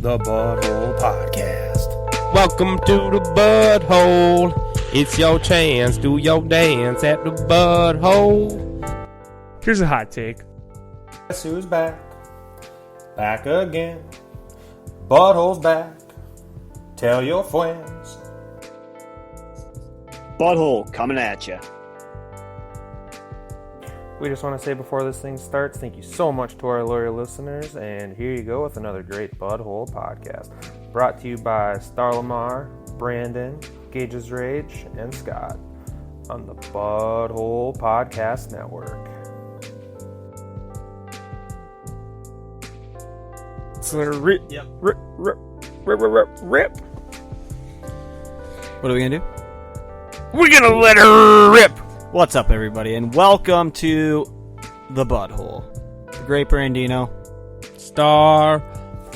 The Butthole Podcast. Welcome to the Butthole. It's your chance. Do your dance at the Butthole. Here's a hot take. Guess who's back? Back again. Butthole's back. Tell your friends. Butthole coming at you. We just want to say before this thing starts, thank you so much to our loyal listeners, and here you go with another great Butthole podcast, brought to you by Star Lamar, Brandon, Gage's Rage, and Scott on the Butthole Podcast Network. So rip. What are we gonna do? We're gonna let her rip. What's up, everybody, and welcome to the Butthole. The Great Brandino. Star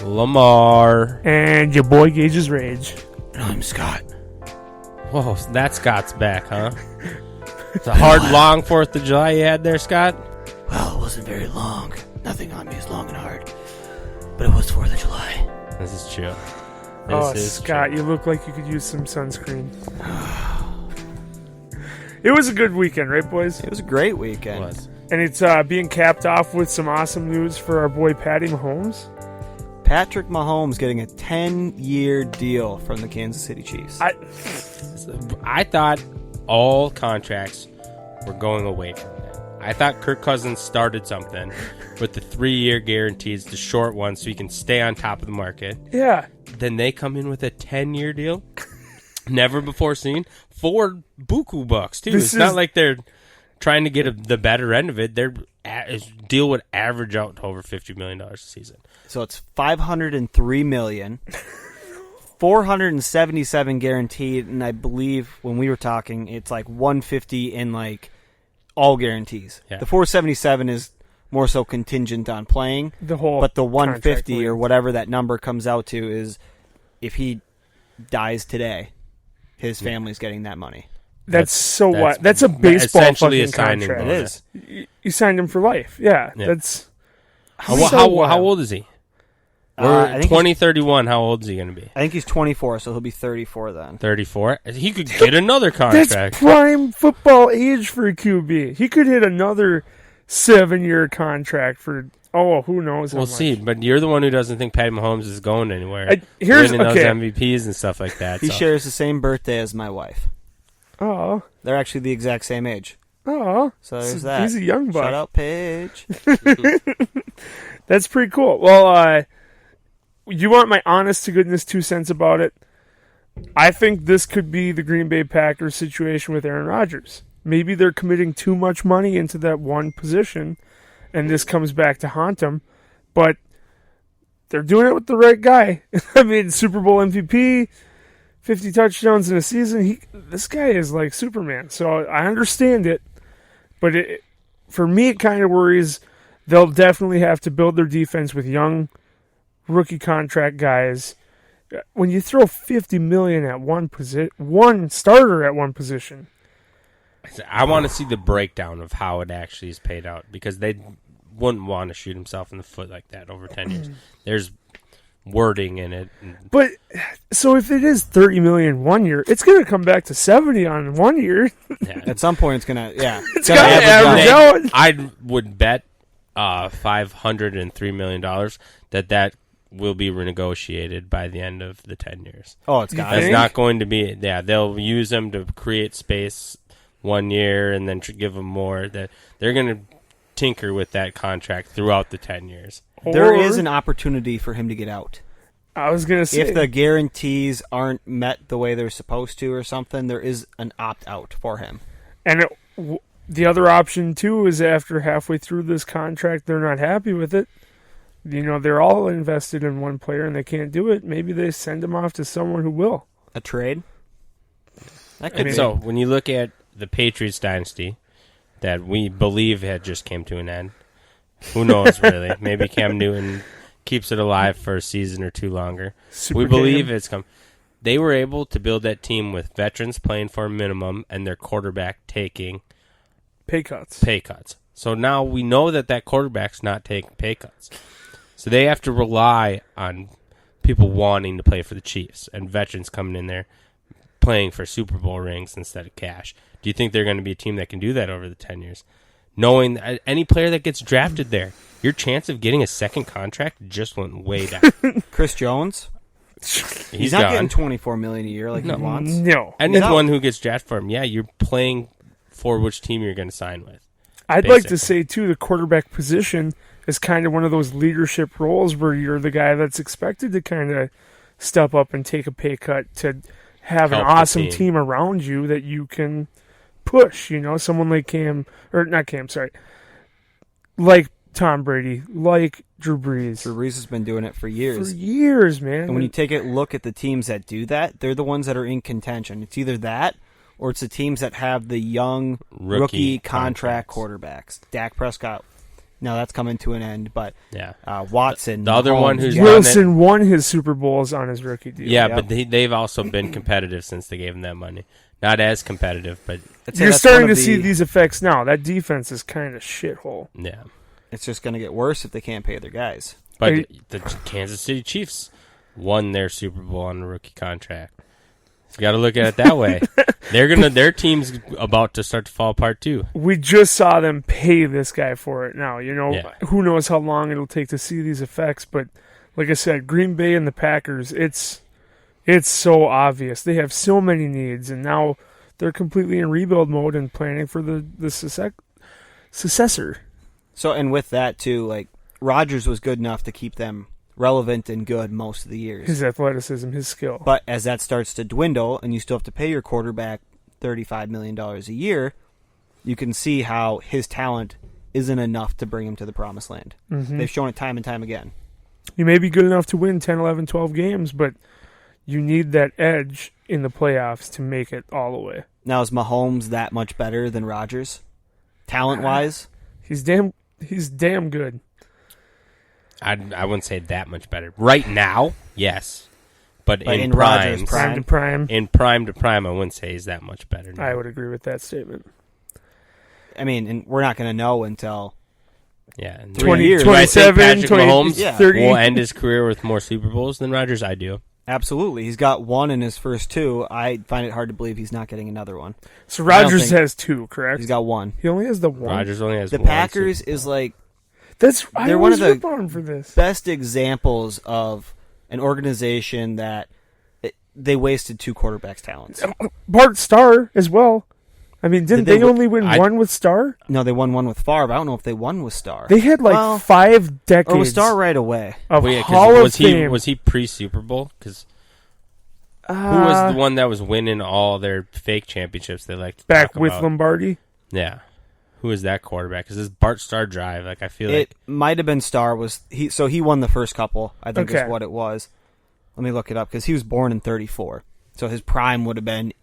Lamar. And your boy Gage's Rage. And I'm Scott. Whoa, that Scott's back, huh? It's a hard, long 4th of July you had there, Scott? Well, it wasn't very long. Nothing on me is long and hard. But it was 4th of July. This is true. Scott, you look like you could use some sunscreen. It was a good weekend, right, boys? It was a great weekend. It was. And it's being capped off with some awesome news for our boy Patty Mahomes. Patrick Mahomes getting a 10-year deal from the Kansas City Chiefs. I thought all contracts were going away from that. I thought Kirk Cousins started something with the 3-year guarantees, the short one, so he can stay on top of the market. Yeah. Then they come in with a 10-year deal. Never before seen. For buku bucks, too. It's not like they're trying to get the better end of it. Their deal would average out to over $50 million a season. So it's $503 million, $477 guaranteed, and I believe when we were talking, it's like $150 in like all guarantees. Yeah. The $477 is more so contingent on playing. The whole But the $150 contract or whatever that number comes out to is if he dies today, his family's getting that money. That's a baseball essentially fucking a signing contract. bonus. It is. You signed him for life. Yeah. Yeah. That's How old is he? I think 2031, how old is he going to be? I think he's 24, so he'll be 34 then. 34? He could get another contract. That's prime football age for a QB. He could hit another 7-year contract for, who knows how We'll much. see, but you're the one who doesn't think Patty Mahomes is going anywhere. Here's winning those okay. MVPs and stuff like that. He so. shares the same birthday as my wife. Oh, They're actually the exact same age. so So there's that. he's a young buck. Shout out, Paige. That's pretty cool. Well, you want my honest to goodness 2 cents about it? I think this could be the Green Bay Packers situation with Aaron Rodgers. Maybe they're committing too much money into that one position, and this comes back to haunt them. But they're doing it with the right guy. I mean, Super Bowl MVP, 50 touchdowns in a season. This guy is like Superman. So I understand it. But for me, it kind of worries. They'll definitely have to build their defense with young rookie contract guys. When you throw $50 million at one starter at one position. I want to see the breakdown of how it actually is paid out because they wouldn't want to shoot himself in the foot like that over 10 years. There's wording in it. But so if it is $30 million 1 year, it's going to come back to 70 on 1 year. Yeah. At some point, it's gonna It's got to average out. I would bet $503 million that will be renegotiated by the end of the 10 years. Oh, it's got. It's not going to be. Yeah, they'll use them to create space 1 year and then give them more. That they're going to tinker with that contract throughout the 10 years. There is an opportunity for him to get out. I was going to say, If the guarantees aren't met the way they're supposed to or something, there is an opt-out for him. and the other option too is after halfway through this contract, they're not happy with it. You know, they're all invested in one player and they can't do it. Maybe they send him off to someone who will. A trade? That could And be. so when you look at the Patriots dynasty that we believe had just came to an end, who knows really? Maybe Cam Newton keeps it alive for a season or two longer. We believe it's come. They were able to build that team with veterans playing for a minimum and their quarterback taking pay cuts. So now we know that quarterback's not taking pay cuts. So they have to rely on people wanting to play for the Chiefs and veterans coming in there playing for Super Bowl rings instead of cash. Do you think they're going to be a team that can do that over the 10 years? Knowing any player that gets drafted there, your chance of getting a second contract just went way down. Chris Jones? He's not getting $24 million a year like he wants. No. Anyone who gets drafted for him, you're playing for which team you're going to sign with. I'd like to say, too, the quarterback position is kind of one of those leadership roles where you're the guy that's expected to kind of step up and take a pay cut to have an awesome team around you that you can push. Someone like like Tom Brady, like Drew Brees. Drew Brees has been doing it for years. For years, man. And when you take a look at the teams that do that, they're the ones that are in contention. It's either that or it's the teams that have the young rookie contract quarterbacks. Dak Prescott. Now that's coming to an end, but Watson. The other Mahomes, one who's Wilson won his Super Bowls on his rookie deal. Yeah, but they've also been competitive since they gave him that money. Not as competitive, but you're starting to see these effects now. That defense is kind of shithole. Yeah. It's just going to get worse if they can't pay their guys. But the Kansas City Chiefs won their Super Bowl on a rookie contract. You got to look at it that way. Their team's about to start to fall apart too. We just saw them pay this guy for it now. Who knows how long it'll take to see these effects, but like I said, Green Bay and the Packers, it's so obvious. They have so many needs, and now they're completely in rebuild mode and planning for the successor. So, and with that too, like Rodgers was good enough to keep them relevant and good most of the years. His athleticism, his skill. But as that starts to dwindle and you still have to pay your quarterback $35 million a year, you can see how his talent isn't enough to bring him to the promised land. Mm-hmm. They've shown it time and time again. You may be good enough to win 10, 11, 12 games, but you need that edge in the playoffs to make it all the way. Now, is Mahomes that much better than Rodgers? Talent-wise? He's damn good. I wouldn't say that much better. Right now, yes. But in prime to prime. In prime to prime, I wouldn't say he's that much better now. I would agree with that statement. I mean, and we're not going to know until 3 years. 27, Patrick 20, Mahomes 30. will end his career with more Super Bowls than Rodgers. I do. Absolutely. He's got one in his first two. I find it hard to believe he's not getting another one. So Rodgers has two, correct? He's got one. He only has the one. Rodgers only has the one. Packers is like... They're one of the best examples of an organization that they wasted two quarterbacks' talents. Bart Starr as well. I mean, didn't they only win one with Starr? No, they won one with Favre. I don't know if they won with Starr. They had 5 decades. Or with Starr right away. Hall of Fame. Was he pre-Super Bowl? Because who was the one that was winning all their fake championships they like to back talk with about? Lombardi? Yeah. Who is that quarterback? Because this Bart Starr drive, I feel like it might have been Starr. So he won the first couple. I think is what it was. Let me look it up because he was born in '34, so his prime would have been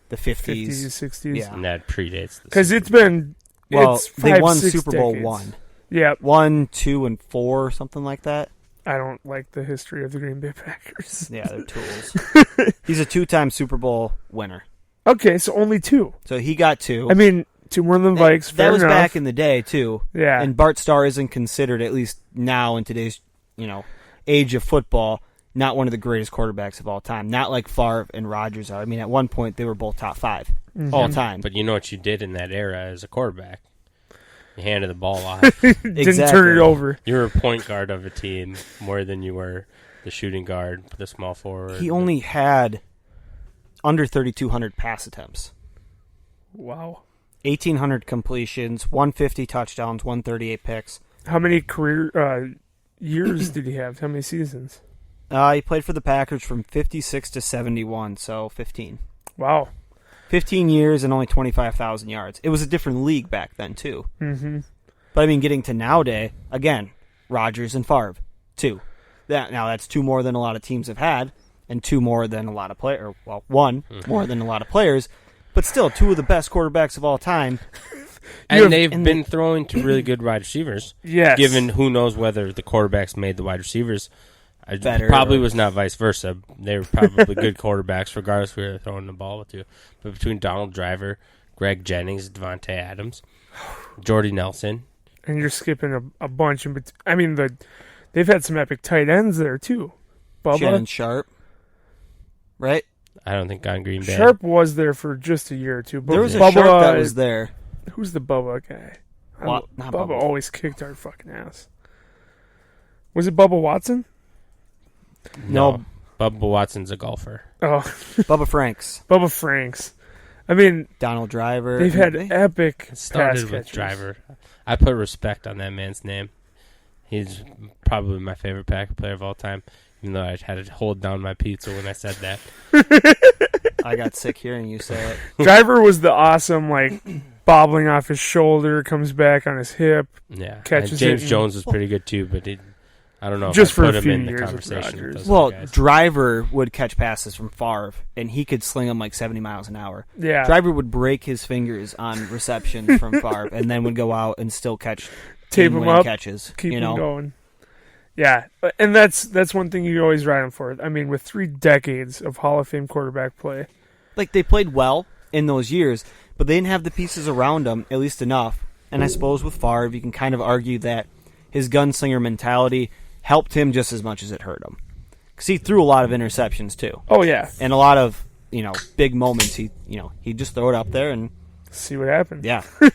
the 50s, 60s. Yeah, and that predates. Because it's been they won 6 Super Bowl decades. 1. Yeah, 1, 2, and 4, something like that. I don't like the history of the Green Bay Packers. Yeah, they're tools. He's a 2-time Super Bowl winner. Okay, so only 2. So he got 2. I mean, 2 more than the Vikes. That was enough. back in the day too. Yeah, and Bart Starr isn't considered, at least now in today's age of football, not one of the greatest quarterbacks of all time. Not like Favre and Rodgers are. I mean, at one point they were both top 5 all time. But you know what you did in that era as a quarterback? You handed the ball off. Didn't turn it over. You were a point guard of a team more than you were the shooting guard, the small forward. He only had under 3,200 pass attempts. Wow. 1,800 completions, 150 touchdowns, 138 picks. How many career years did he have? How many seasons? He played for the Packers from 56 to 71, so 15. Wow. 15 years and only 25,000 yards. It was a different league back then, too. Mm-hmm. But, I mean, getting to nowadays, again, Rodgers and Favre, 2. Now, that's 2 more than a lot of teams have had, and 2 more than a lot of players. Well, 1 more than a lot of players, but still 2 of the best quarterbacks of all time. And they've been throwing to really good wide receivers. Yes. Given who knows whether the quarterbacks made the wide receivers better. Probably was not vice versa. They were probably good quarterbacks regardless of who they're throwing the ball to. But between Donald Driver, Greg Jennings, Devontae Adams, Jordy Nelson. And you're skipping a bunch. I mean, they've had some epic tight ends there, too. Bubba. Shannon Sharp, right? I don't think on Green Bay. Sharp was there for just a year or two. But There was a Bubba, Sharp that was there. Who's the Bubba guy? What? Not Bubba Bubba. always kicked our fucking ass. Was it Bubba Watson? No. Bubba Watson's a golfer. Oh, Bubba Franks, Bubba Franks. I mean, Donald Driver. they've had epic It pass started with catchers. Driver. I put respect on that man's name. He's probably my favorite Packer player of all time, even though I had to hold down my pizza when I said that. I got sick hearing you say it. Driver was the awesome, like, bobbling off his shoulder, comes back on his hip. Yeah. Catches And James it and- Jones was pretty good too, but I don't know if Just I for put a him few in the years with conversation with Rodgers. those Well, other guys. Driver would catch passes from Favre, and he could sling them like 70 miles an hour. Yeah. Driver would break his fingers on receptions from Favre, and then would go out and still catch Tape him game-winning up, catches. keep you him know, going. Yeah, and that's one thing you always ride him for. I mean, with 3 decades of Hall of Fame quarterback play. like they played well in those years, but they didn't have the pieces around them, at least enough. And I suppose with Favre, you can kind of argue that his gunslinger mentality helped him just as much as it hurt him, because he threw a lot of interceptions too, Oh, yeah. and a lot of big moments. He'd just throw it up there and See what happens. yeah. He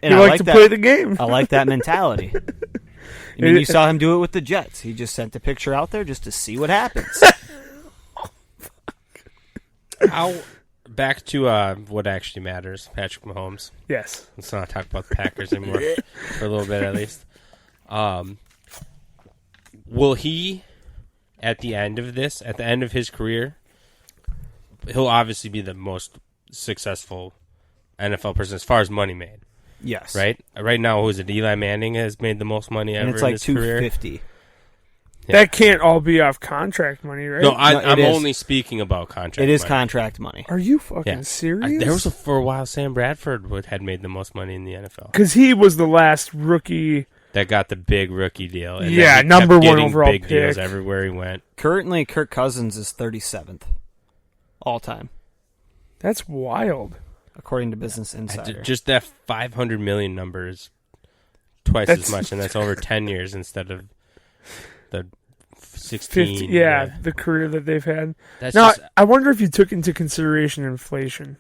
And I liked like to that. play the game. I like that mentality. I mean, you saw him do it with the Jets. He just sent a picture out there just to see what happens. Back to what actually matters, Patrick Mahomes. Yes. Let's not talk about the Packers anymore for a little bit at least. Will he, at the end of this, at the end of his career, he'll obviously be the most successful NFL person as far as money made, Yes. right? Right now, who is it? Eli Manning has made the most money ever And it's in like his career. $250. That can't all be off contract money, right? No, No, I'm it is. only speaking about contract. It is money. contract money. Are you fucking Yeah. serious? There was for a while Sam Bradford had made the most money in the NFL. Because he was the last rookie. That got the big rookie deal. And Yeah, then he number kept one getting overall big deals pick. everywhere he went. Currently, Kirk Cousins is 37th all time, That's wild. according to Business Insider. Just that 500 million number is twice That's- as much, and that's over 10 years instead of the 50, 16. yeah, the career that they've had. That's Now, just, I wonder if you took into consideration inflation.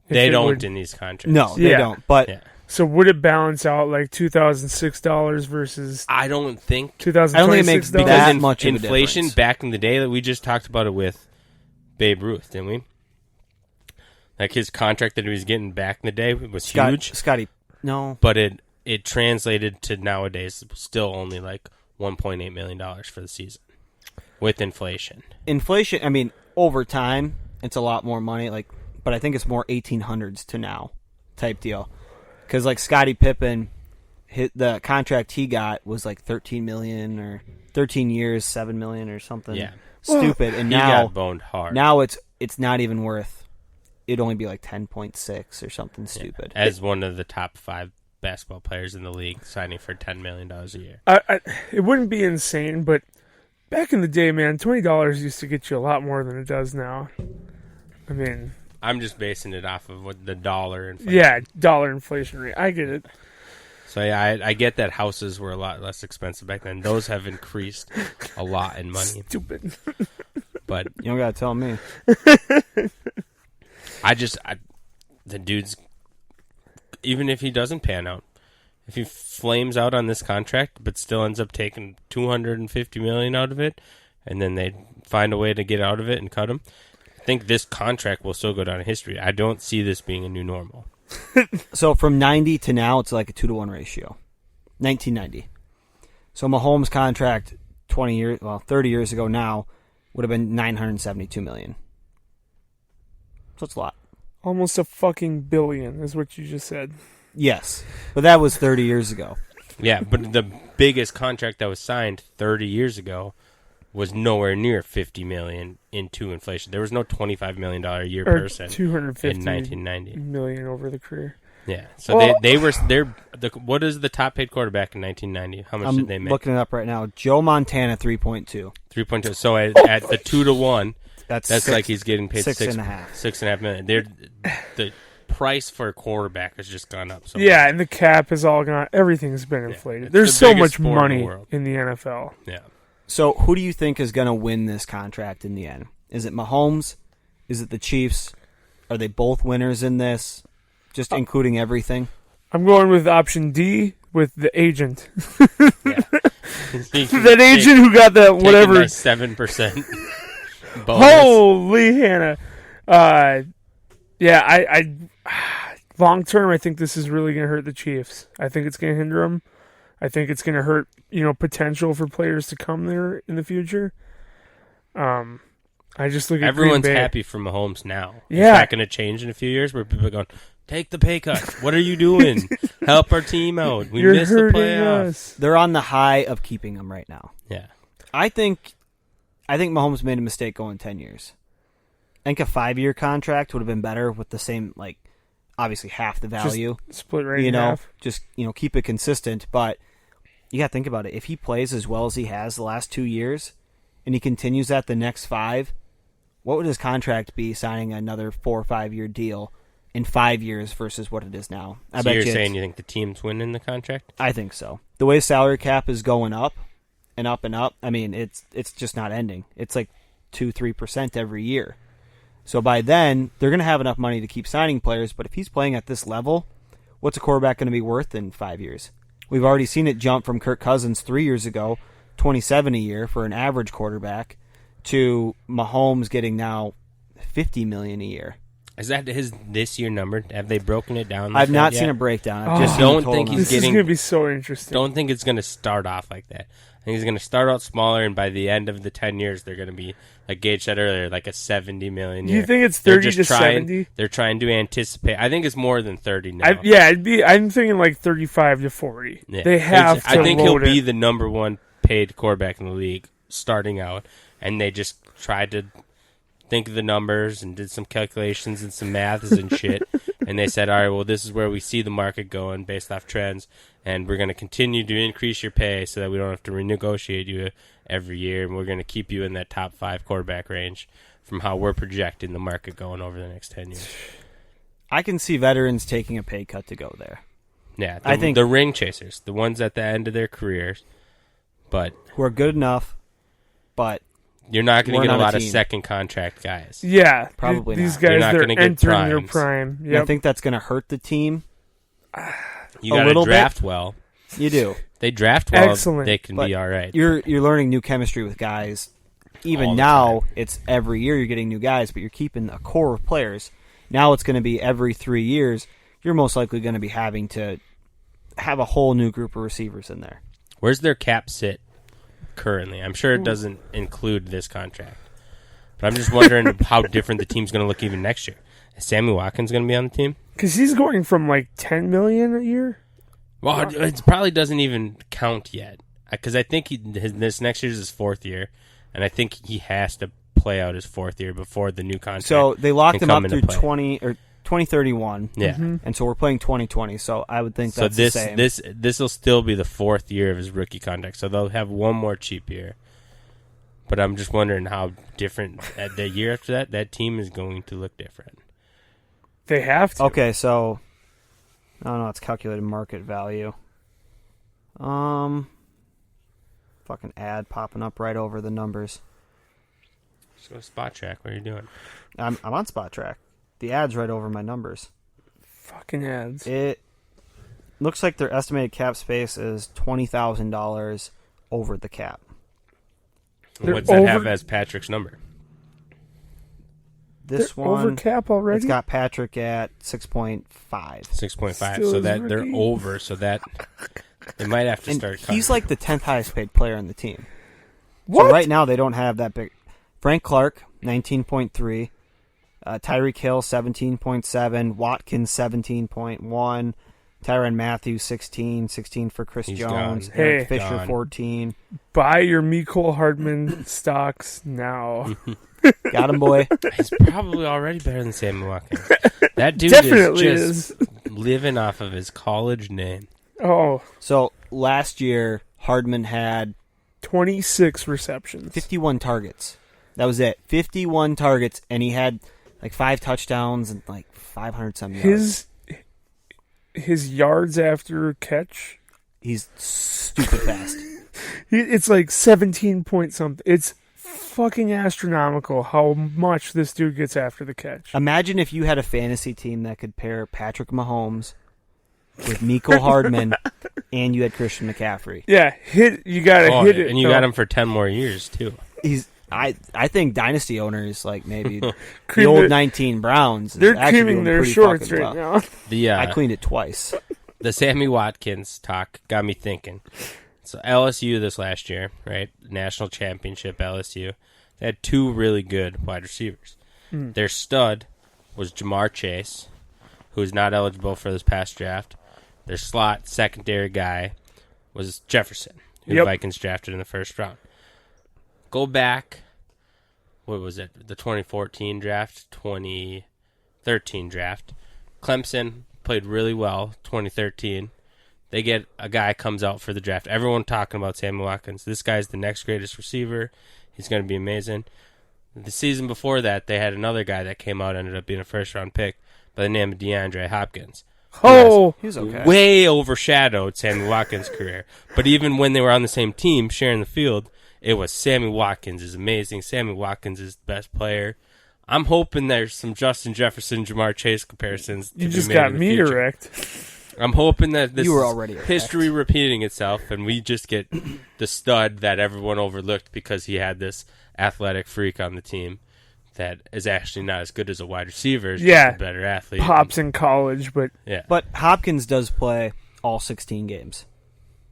If they it don't would- in these contracts. no, they Yeah. don't. But Yeah. So would it balance out like $2,006 versus I don't think $2,026? I don't think it makes because that much of a inflation difference. back in the day that we just talked about it with Babe Ruth, didn't we? Like his contract that he was getting back in the day was huge, Scotty, no. but it translated to nowadays still only like $1.8 million for the season with inflation. Inflation, I mean, over time, it's a lot more money. But I think it's more 1800s to now type deal. Because like Scottie Pippen, the contract he got was like $13 million or 13 years, $7 million or something. Yeah. Stupid. And He now got boned hard. Now it's not even worth. It'd only be like 10.6 or something stupid. As one of the top 5 basketball players in the league, signing for $10 million a year. It wouldn't be insane, but back in the day, man, $20 used to get you a lot more than it does now. I mean, I'm just basing it off of what the dollar inflation. yeah, dollar inflation rate. I get it. So yeah, I get that houses were a lot less expensive back then. Those have increased a lot in money. Stupid. But You don't got to tell me. the dude's, even if he doesn't pan out, if he flames out on this contract, but still ends up taking $250 million out of it, and then they find a way to get out of it and cut him, I think this contract will still go down in history. I don't see this being a new normal. So from 90 to now, it's like a 2-to-1 ratio. 1990. So Mahomes' contract 30 years ago now would have been $972 million. So it's a lot. Almost a fucking billion is what you just said. Yes, but that was 30 years ago. Yeah, but the biggest contract that was signed 30 years ago was nowhere near $50 million into inflation. There was no $25 million a year Or person $250 in 1990. million over the career. Yeah, so Well- what is the top paid quarterback in 1990? How much I'm did they make? looking it up right now. Joe Montana, 3.2. 3.2. So at the 2-to-1, that's six- like he's getting paid six and a half. $6.5 million. The price for a quarterback has just gone up. So Yeah, and the cap has all gone. Everything's been inflated. it's There's the so biggest much sport in the money world. in the NFL. much. Yeah. So who do you think is going to win this contract in the end? Is it Mahomes? Is it the Chiefs? Are they both winners in this? Just including everything? I'm going with option D with the agent. Yeah. That agent who got that whatever. 7% bonus. Holy Hannah. I long term, I think this is really going to hurt the Chiefs. I think it's going to hinder them. I think it's going to hurt, potential for players to come there in the future. I just look at Everyone's Green Bay. happy for Mahomes now. Yeah. It's not going to change in a few years where people are going, take the pay cut. What are you doing? Help our team out. We You're missed the hurting playoffs. us. They're on the high of keeping him right now. Yeah. I think Mahomes made a mistake going 10 years. I think a 5-year contract would have been better with the same, obviously half the value. Just split right in half. Just, keep it consistent. But you got to think about it. If he plays as well as he has the last 2 years and he continues that the next 5, what would his contract be signing another 4 or 5 year deal in 5 years versus what it is now? I So bet you're you saying you think the team's winning the contract? I think so. The way salary cap is going up and up and up, I mean, it's just not ending. It's like 2-3% every year. So by then, they're going to have enough money to keep signing players, but if he's playing at this level, what's a quarterback going to be worth in 5 years? We've already seen it jump from Kirk Cousins 3 years ago, $27 a year for an average quarterback, to Mahomes getting now $50 million a year. Is that his this year number? Have they broken it down? I've not yet? seen a breakdown. Oh. I've just Don't seen the think total he's This is getting- going to be so interesting. Don't think it's going to start off like that. I think he's going to start out smaller, and by the end of the 10 years, they're going to be, like Gage said earlier, like a $70 million Do year. you think it's They're 30 just to trying, 70? They're trying to anticipate. I think it's more than 30 now. I'm thinking like 35 to 40. Yeah. They have to I think he'll load be it. the number one paid quarterback in the league starting out, and they just tried to think of the numbers and did some calculations and some maths and shit, and they said, all right, well, this is where we see the market going based off trends, and we're going to continue to increase your pay so that we don't have to renegotiate you every year, and we're going to keep you in that top 5 quarterback range from how we're projecting the market going over the next 10 years. I can see veterans taking a pay cut to go there. Yeah, I think- the ring chasers, the ones at the end of their careers, but Who are good enough, but you're not going to We're get a not a lot of team. second contract guys. Yeah. Probably These not. You're guys, not they're gonna get entering their primes. prime. I Yep. think that's going to hurt the team. You A got to little bit. draft well. You do. They draft well. Excellent. They can But be all right. You're learning new chemistry with guys. Even All the now, time. it's every year you're getting new guys, but you're keeping a core of players. Now it's going to be every 3 years. You're most likely going to be having to have a whole new group of receivers in there. Where's their cap sit currently? I'm sure it doesn't include this contract. But I'm just wondering how different the team's going to look even next year. Is Sammy Watkins going to be on the team? Because he's going from like $10 million a year. Well, it probably doesn't even count yet. Because I think this next year's his 4th year. And I think he has to play out his 4th year before the new contract. So they locked can him come up into through play. 2031. Yeah. And so we're playing 2020. So I would think So that's the same. this will still be the 4th year of his rookie contract. So they'll have one more cheap year. But I'm just wondering how different at the year after that team is going to look different. They have to. Okay, so I don't know. It's calculated market value. Fucking ad popping up right over the numbers. Just go to Spot Track. What are you doing? I'm on Spot Track. The ad's right over my numbers. Fucking ads. It looks like their estimated cap space is $20,000 over the cap. They're What's that have over- as Patrick's number? This They're one, over cap already. it's got Patrick at 6.5. 6.5. Still So is that they're rookie. over. So that they might have to And start cutting. he's like the 10th highest paid player on the team. What? So right now they don't have that big. Frank Clark, 19.3. Tyreek Hill, 17.7. Watkins, 17.1. Tyrann Matthew, 16 for Chris He's Jones. gone. Eric Hey. Fisher, Gone. 14. Buy your Mecole Hardman stocks now. Got him, boy. He's probably already better than Sammy Watkins. That dude Definitely is just living off of his college name. Oh, So last year, Hardman had 26 receptions. 51 targets. That was it. 51 targets, and he had like 5 touchdowns and like 500 some yards. His yards after catch, He's stupid fast. It's like 17 point something. It's fucking astronomical how much this dude gets after the catch. Imagine if you had a fantasy team that could pair Patrick Mahomes with Mecole Hardman and you had Christian McCaffrey. Yeah, you gotta hit it. And you got him for 10 more years, too. I think dynasty owners, like maybe the Cream old it. 19 Browns, They're actually creaming doing their pretty shorts fucking right well. now. I cleaned it twice. The Sammy Watkins talk got me thinking. So LSU this last year, right? National championship LSU. They had two really good wide receivers. Their stud was Jamar Chase, who's not eligible for this past draft. Their slot secondary guy was Jefferson, who the Vikings drafted in the first round. Go back, what was it? The 2014 draft, 2013 draft. Clemson played really well, 2013. They get a guy comes out for the draft. Everyone talking about Sammy Watkins. This guy's the next greatest receiver. He's going to be amazing. The season before that, they had another guy that came out, ended up being a first-round pick by the name of DeAndre Hopkins. Oh, He was okay. Way overshadowed Sammy Watkins' career. But even when they were on the same team, sharing the field, it was Sammy Watkins is amazing. Sammy Watkins is the best player. I'm hoping there's some Justin Jefferson, Jamar Chase comparisons. you to just be made got in the me future. erect. I'm hoping that this You were is already erect. history repeating itself, and we just get the stud that everyone overlooked because he had this athletic freak on the team that is actually not as good as a wide receiver. Is Yeah. just a better athlete. Pops in college, but Yeah. But Hopkins does play all 16 games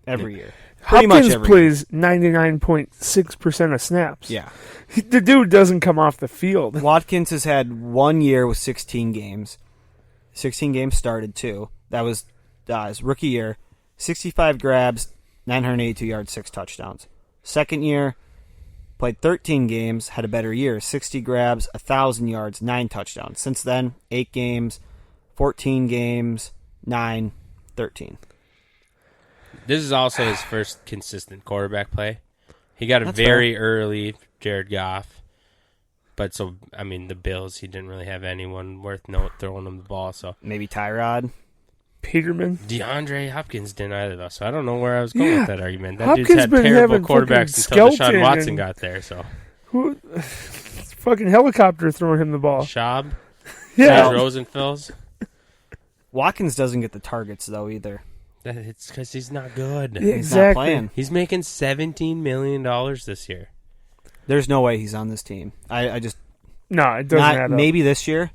every year. Pretty much Hopkins every plays 99.6% of snaps. Yeah. The dude doesn't come off the field. Watkins has had 1 year with 16 games. 16 games started, too. That was his rookie year. 65 grabs, 982 yards, 6 touchdowns. Second year, played 13 games, had a better year. 60 grabs, 1,000 yards, 9 touchdowns. Since then, 8 games, 14 games, 9, 13. This is also his first consistent quarterback play. He got a That's very early Jared Goff. But so, I mean, the Bills, he didn't really have anyone worth throwing him the ball. So Maybe Tyrod. Peterman. DeAndre Hopkins didn't either, though. So I don't know where I was going with that argument. That Hopkins dude's had been terrible having quarterbacks fucking until Deshaun Skelton Watson and- got there. So Who? Fucking helicopter throwing him the ball. Schaub, Yeah. Rosenfels. Watkins doesn't get the targets, though, either. It's because he's not good. Yeah, He's not exactly. playing. He's making $17 million this year. There's no way he's on this team. I just... No, it doesn't Not add up. maybe this year,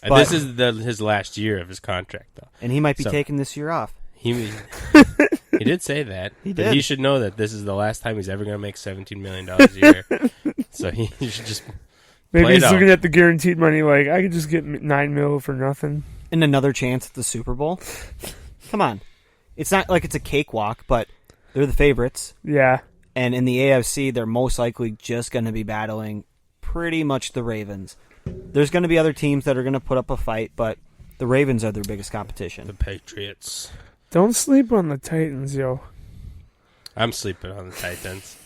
And But- this is his last year of his contract, though. and he might be So- taking this year off. He did say that. He But did. he should know that this is the last time he's ever going to make $17 million a year. So he should just Maybe play he's it out. looking at the guaranteed money like, I could just get $9 million for nothing. And another chance at the Super Bowl. Come on. It's not like it's a cakewalk, but they're the favorites. Yeah. And in the AFC, they're most likely just going to be battling pretty much the Ravens. There's going to be other teams that are going to put up a fight, but the Ravens are their biggest competition. the Patriots. Don't sleep on the Titans, yo. I'm sleeping on the Titans.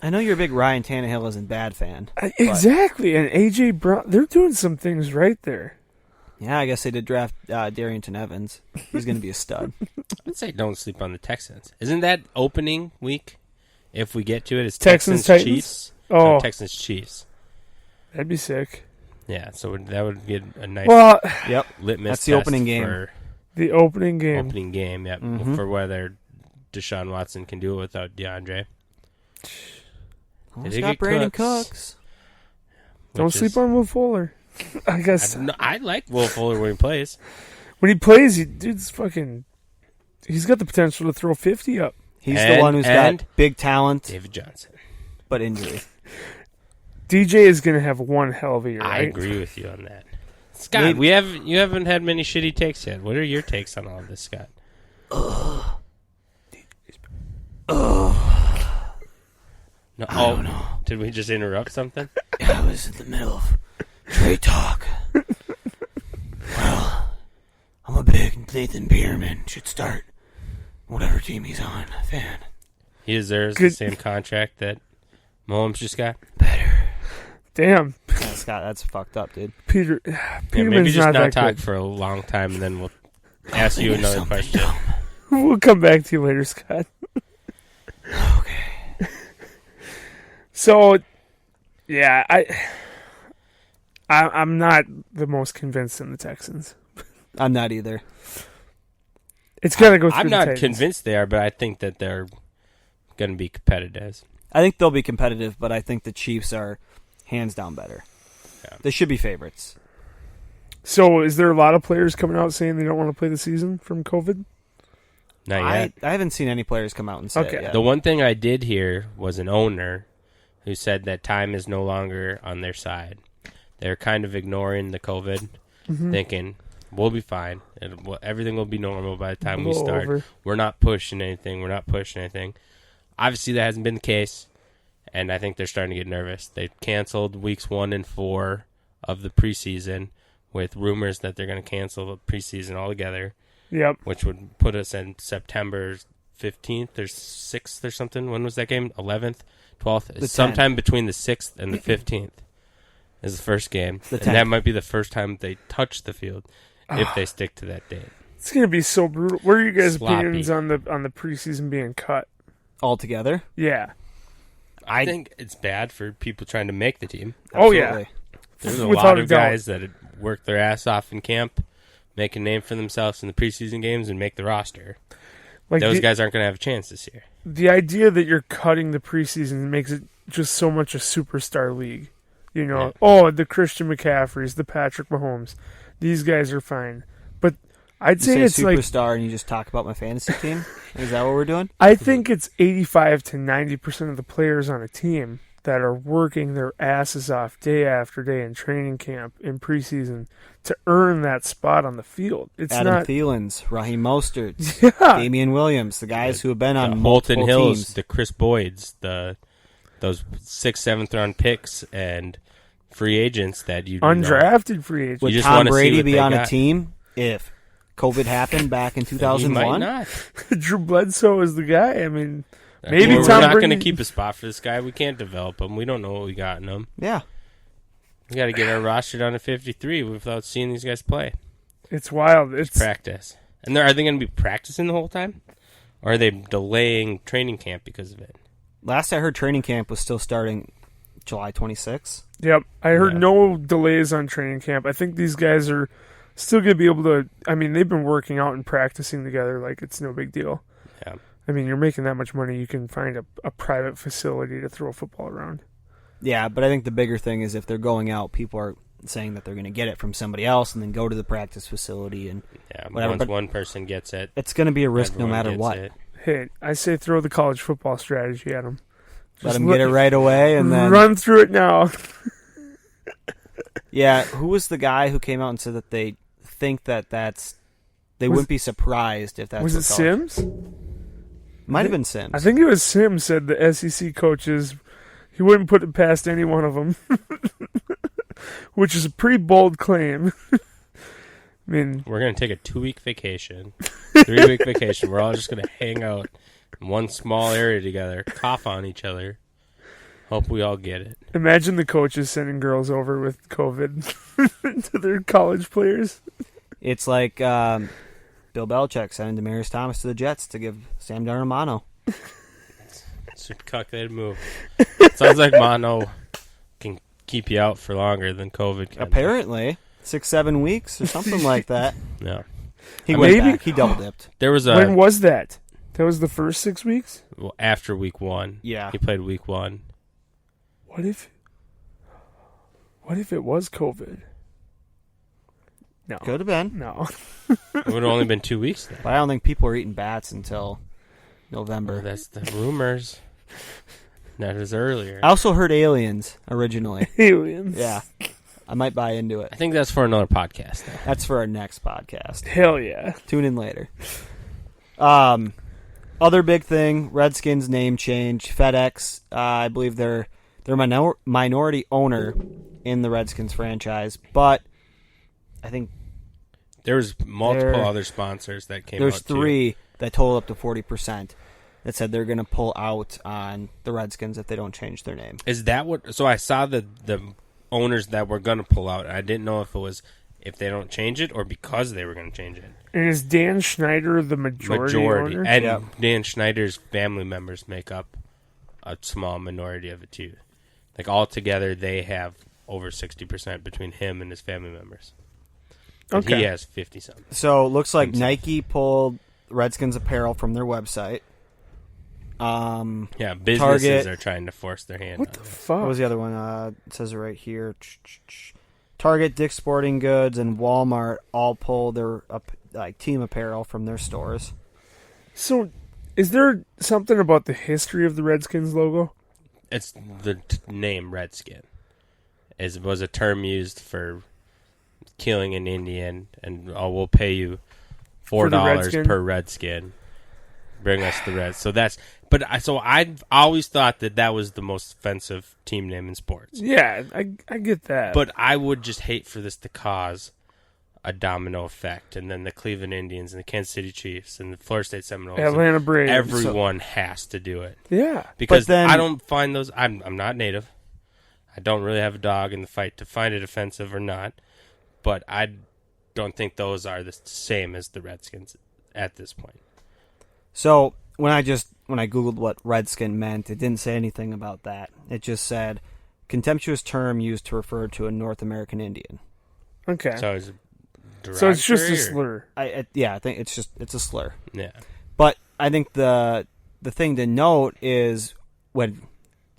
I know you're a big Ryan Tannehill isn't bad fan. Exactly. And A.J. Brown, they're doing some things right there. Yeah, I guess they did draft Darrington Evans. He's going to be a stud. I'd say don't sleep on the Texans. Isn't that opening week? If we get to it, it's Texans, Texans Titans? Chiefs. Oh. No, Texans Chiefs. That'd be sick. Yeah, so that would be a nice Well, Yep. litmus that's the test opening game. for the opening game. opening game. Yeah, Mhm. for whether Deshaun Watson can do it without DeAndre. Almost they got get Brandon Cooks? Cooks. Don't which sleep is- on Will Fuller. I guess I like Will Fuller when he plays. when he plays, dude's fucking. He's got the potential to throw 50 up. He's the And- one who's and- got big talent, David Johnson. but injury. DJ is going to have one hell of a year. I right? agree with you on that. Scott, Maybe- you haven't had many shitty takes yet. What are your takes on all of this, Scott? No, I don't know. Did we just interrupt something? I was in the middle of trade talk. Well, I'm a big Nathan Peterman should start whatever team he's on. Fan. He deserves Good. the same contract that Mahomes just got. Damn, That's fucked up, dude. Peter. Yeah, Peterman's maybe just not not that talk good. for a long time, and then we'll ask you another question. We'll come back to you later, Scott. So, yeah, I'm not the most convinced in the Texans. I'm not either. It's got to go through I'm the not Titans. convinced they are, but I think that they're going to be competitive. I think they'll be competitive, but I think the Chiefs are hands down better. Yeah. They should be favorites. So, is there a lot of players coming out saying they don't want to play the season from COVID? Not I yet. haven't seen any players come out and say Okay. it yet. The one thing I did hear was an owner who said that time is no longer on their side. They're kind of ignoring the COVID, thinking we'll be fine. Everything will be normal by the time we Blow start. over. We're not pushing anything. Obviously, that hasn't been the case, and I think they're starting to get nervous. They canceled weeks 1 and 4 of the preseason with rumors that they're going to cancel the preseason altogether, Yep. which would put us in September 15th or 6th or something. When was that game? 11th? 12th? The Sometime between the 6th and the 15th is the first game. The And 10th. that might be the first time they touch the field if they stick to that date. It's going to be so brutal. What are you guys' Sloppy. opinions on the preseason being cut? Altogether? Yeah. I think it's bad for people trying to make the team. Oh, yeah. Absolutely. There's a Without lot a of doubt. guys that had worked their ass off in camp, make a name for themselves in the preseason games, and make the roster. Like Those the, guys aren't going to have a chance this year. the idea that you're cutting the preseason makes it just so much a superstar league. You know, Yeah. oh, the Christian McCaffreys, the Patrick Mahomes. These guys are fine. But I'd You say say it's like, superstar and you just talk about my fantasy team? Is that what we're doing? I think it's 85 to 90% of the players on a team that are working their asses off day after day in training camp, in preseason, to earn that spot on the field. It's Adam not. Thielens, Raheem Mostert, Yeah. Damian Williams, the guys who have been on Holton multiple Hills, teams. the Chris Boyds, those 6th, 7th round picks and free agents that you Undrafted free agent. Would just Tom wanna see Brady what be they on a got. team if COVID happened back in He might 2001? not. Drew Bledsoe is the guy. I mean, maybe We're Tom not Brady. going to keep a spot for this guy. We can't develop him. We don't know what we got in him. Yeah. We got to get our roster down to 53 without seeing these guys play. It's wild. It's Practice. And are they going to be practicing the whole time? Or are they delaying training camp because of it? Last I heard, training camp was still starting July 26th. Yep. I heard Yeah. no delays on training camp. I think these guys are still going to be able to. I mean, they've been working out and practicing together like it's no big deal. Yeah. I mean, you're making that much money, you can find a private facility to throw a football around. Yeah, but I think the bigger thing is if they're going out, people are saying that they're going to get it from somebody else and then go to the practice facility, and Yeah. Whatever, Once but- one person gets it, it's going to be a risk no everyone matter gets what. it. Hey, I say throw the college football strategy at them. Let them get it right away, and then run through it now. yeah. Who was the guy who came out and said that they think that they wouldn't be surprised if that's Was what it college- Sims? Might have been Sims. I think it was Sims said the SEC coaches, he wouldn't put it past any one of them, which is a pretty bold claim. I mean, We're going to take a 2-week vacation, 3-week vacation. We're all just going to hang out in one small area together, cough on each other. Hope we all get it. imagine the coaches sending girls over with COVID to their college players. It's like Bill Belichick sending Demaryius Thomas to the Jets to give Sam Darnold mono. It's a calculated move. Sounds like mono can keep you out for longer than COVID can. Apparently, 6-7 weeks or something like that. Yeah. He I went maybe- back. He double dipped. There was When a was that? That was the first 6 weeks? after week 1. Yeah. He played week 1. What if it was COVID? No. Could have been, No. It would have only been 2 weeks then. but I don't think people were eating bats until Well, November. that's the rumors. That is earlier. I also heard aliens originally. Aliens. Yeah, I might buy into it. I think that's for another podcast, though. That's for our next podcast. Hell yeah. Tune in later. Other big thing: Redskins name change. FedEx, I believe they're minority owner in the Redskins franchise, but I think There's multiple There- other sponsors that came there's out, too. 3 that total up to 40% that said they're going to pull out on the Redskins if they don't change their name. Is that what... So I saw the owners that were going to pull out. I didn't know if it was if they don't change it or because they were going to change it. And is Dan Schneider the majority owner? And Yep. Dan Schneider's family members make up a small minority of it, too. Like altogether, they have over 60% between him and his family members. And Okay. he has 50-something. So it looks like Nike pulled Redskins apparel from their website. Yeah, businesses Target. are trying to force their hand What on the it. fuck? What was the other one? It says it right here. Target, Dick's Sporting Goods, and Walmart all pull their team apparel from their stores. So, is there something about the history of the Redskins logo? It's the name Redskin. Was a term used for killing an Indian, and we'll pay you For the $4 Redskin? per Redskin. Bring us the Reds. So I've always thought that was the most offensive team name in sports. Yeah, I get that. But I would just hate for this to cause a domino effect, and then the Cleveland Indians and the Kansas City Chiefs and the Florida State Seminoles, and Atlanta Braves. everyone has to do it. Yeah. Because But then- I don't find those. I'm not native. I don't really have a dog in the fight to find it offensive or not. But I don't think those are the same as the Redskins at this point. So when I googled what Redskin meant, it didn't say anything about that. It just said contemptuous term used to refer to a North American Indian. Okay. So it's So it's just a derogatory, or- slur. I think it's a slur. Yeah. But I think the thing to note is when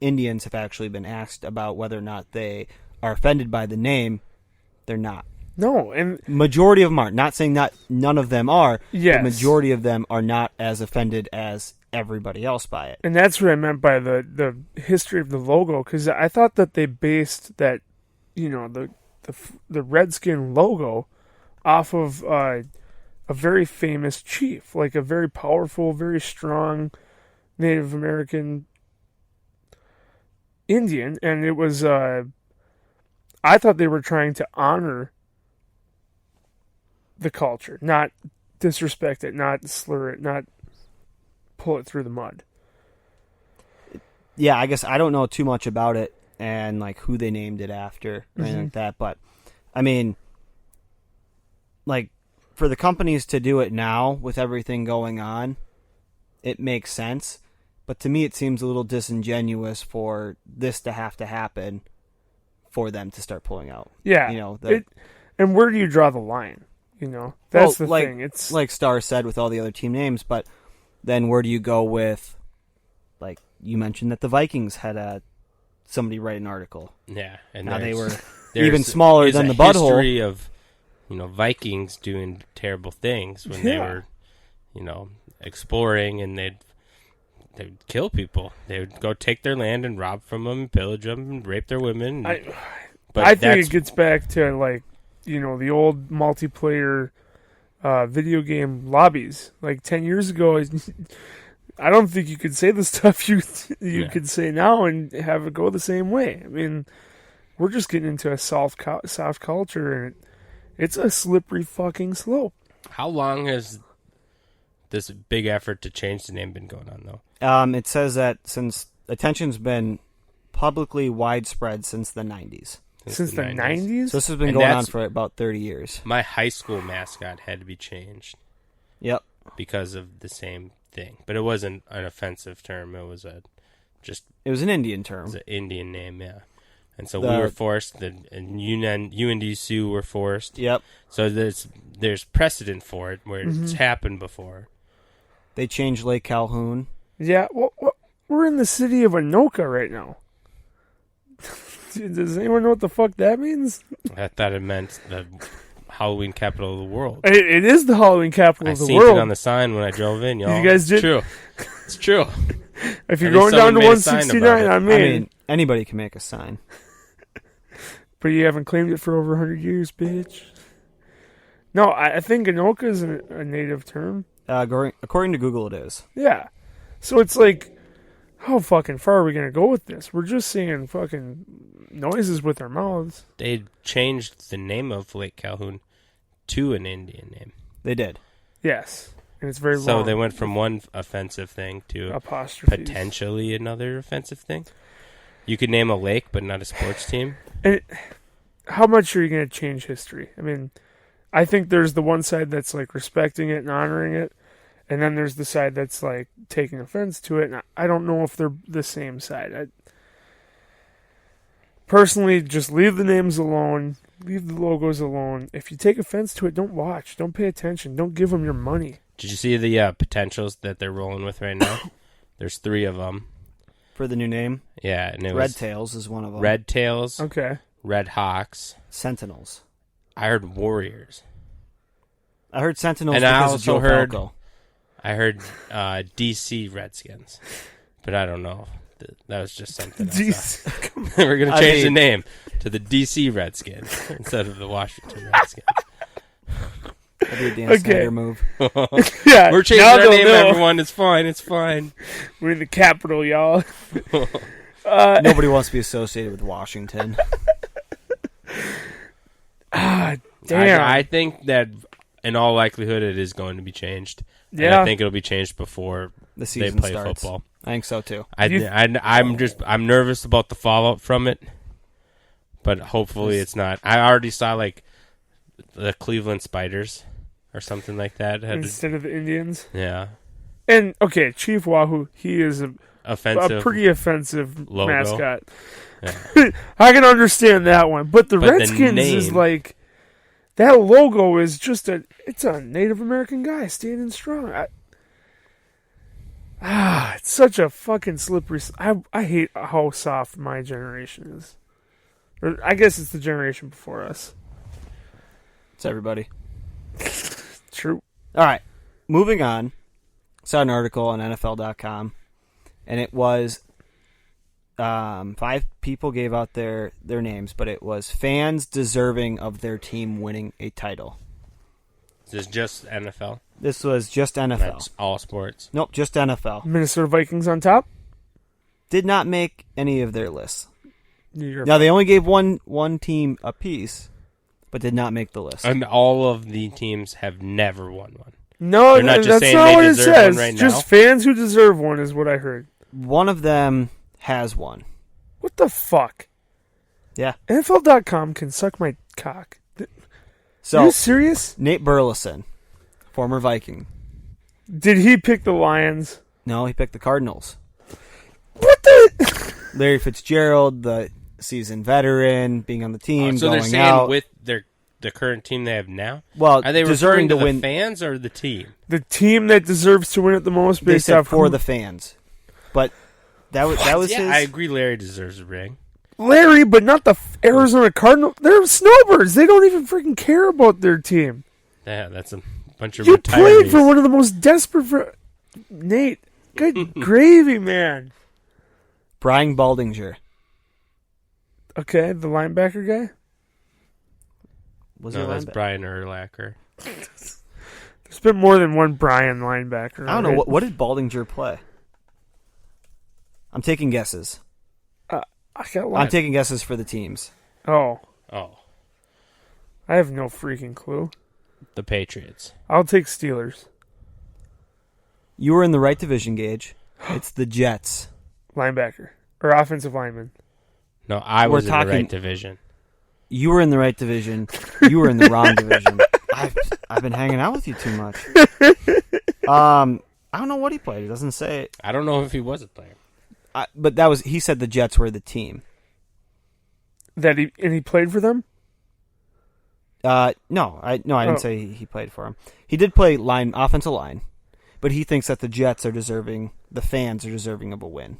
Indians have actually been asked about whether or not they are offended by the name, they're not. No, and Majority of them are. Not saying not none of them are. Yes. The majority of them are not as offended as everybody else by it. and that's what I meant by the history of the logo, because I thought that they based that, the Redskin logo off of a very famous chief, like a very powerful, very strong Native American Indian, and it was. I thought they were trying to honor the culture, not disrespect it, not slur it, not pull it through the mud. Yeah, I guess I don't know too much about it and like who they named it after or anything like that, but I mean, like for the companies to do it now with everything going on, it makes sense. But to me, it seems a little disingenuous for this to have to happen for them to start pulling out. Yeah, You know, and where do you draw the line? That's the like, thing. It's like Star said with all the other team names, but then where do you go with, like you mentioned that the Vikings had somebody write an article. Yeah. And Now they there's- were there's- even smaller is than a the butthole. history of Vikings doing terrible things when they Yeah. were exploring, and they'd kill people. They would go take their land and rob from them, and pillage them, and rape their women. But I think that's- it gets back to like the old multiplayer video game lobbies. Like 10 years ago, I don't think you could say the stuff you could say now and have it go the same way. I mean, we're just getting into a soft culture, and it's a slippery fucking slope. How long has this big effort to change the name been going on, though? It says that since attention's been publicly widespread since the 90s. Since the 90s? So this has been And going on that's- for about 30 years. My high school mascot had to be changed Yep. because of the same thing. But it wasn't an offensive term. It was It was an Indian term. an Indian name, yeah. And so The- we were forced, and UND Sioux were forced. Yep. So there's precedent for it where it's happened before. They changed Lake Calhoun. Yeah, well, we're in the city of Anoka right now. Does anyone know what the fuck that means? I thought it meant the Halloween capital of the world. It is the Halloween capital I of the seen world. it on the sign when I drove in, y'all. You guys did? It's true. It's true. If you're At least going down to someone made a sign about 169 it. on I Main, mean, anybody can make a sign. but you haven't claimed it for over 100 years, bitch. No, I think Anoka is a native term. According to Google, it is. Yeah. So it's like, how fucking far are we going to go with this? We're just saying fucking noises with our mouths. They changed the name of Lake Calhoun to an Indian name. They did. Yes. And it's very long. So they went from one offensive thing to Apostrophes. potentially another offensive thing. You could name a lake, but not a sports team. And how much are you going to change history? I mean, I think there's the one side that's like respecting it and honoring it, and then there's the side that's like taking offense to it. And I don't know if they're the same side. Personally, just leave the names alone. Leave the logos alone. If you take offense to it, don't watch. Don't pay attention. Don't give them your money. Did you see the potentials that they're rolling with right now? There's 3 of them. For the new name? Yeah, and it Red was Tails is one of them. Red Tails, Okay. Red Hawks. Sentinels. I heard Warriors. I heard Sentinels And I because of also Joe heard- Falco. I heard DC Redskins, but I don't know. That was just something. I saw. We're going to change the name to the DC Redskins instead of the Washington Redskins. That'd be a Dan Okay. Snyder move. Yeah, We're changing now our they'll name, know. everyone. It's fine. It's fine. We're in the capital, y'all. Nobody wants to be associated with Washington. Damn. I think that in all likelihood it is going to be changed. And Yeah. I think it'll be changed before The they season play starts. football. I think so too. I'm nervous about the fallout from it, but hopefully it's not. I already saw like the Cleveland Spiders or something like that. Instead of the Indians. Yeah, And, okay, Chief Wahoo, he is a offensive. pretty offensive logo. mascot. Yeah. I can understand that one. But the But the Redskins is name- like, that logo is just it's a Native American guy standing strong. It's such a fucking slippery. I hate how soft my generation is. Or I guess it's the generation before us. It's everybody. True. All right. Moving on. Saw an article on NFL.com, and it was 5 people gave out their names, but it was fans deserving of their team winning a title. Is this just NFL? This was just NFL. That's all sports. Nope, just NFL. Minnesota Vikings on top. Did not make any of their lists. You're Now, they only gave one team a piece, but did not make the list. And all of the teams have never won one. No, They're not just that's saying not they what it deserve says. one right Just now? fans who deserve one is what I heard. One of them has one. What the fuck? Yeah. NFL.com can suck my cock. Are So, you serious? Nate Burleson, former Viking. Did he pick the Lions? No, he picked the Cardinals. What the? Larry Fitzgerald, the seasoned veteran, being on the team, So they're going saying out. with the current team they have now? Well, Are they deserving referring to to the win. fans or the team? The team that deserves to win it the most They based said off for who- the fans, but that was Yeah, his. I agree Larry deserves a ring. Larry, but not the Arizona Cardinals. They're snowbirds. They don't even freaking care about their team. Yeah, that's a bunch of You retirees. played for one of the most desperate for Nate. Good gravy, man. Brian Baldinger. Okay, the linebacker guy. Was No, he a that's linebacker? Brian Urlacher. There's been more than one Brian linebacker. I don't know. right? What did Baldinger play? I'm taking guesses. I got I'm one. taking guesses for the teams. Oh, Oh, I have no freaking clue. the Patriots. I'll take Steelers You were in the right division, Gage. It's the Jets. linebacker or offensive lineman. No, I We're was in the talking- right division. You were in the right division. You were in the wrong division. I've been hanging out with you too much. I don't know what he played. It doesn't say. I don't know if he was a player. But that was. He said the Jets were the team. That he played for them. No, I didn't say he played for him. He did play offensive line, but he thinks that the Jets are deserving. The fans are deserving of a win.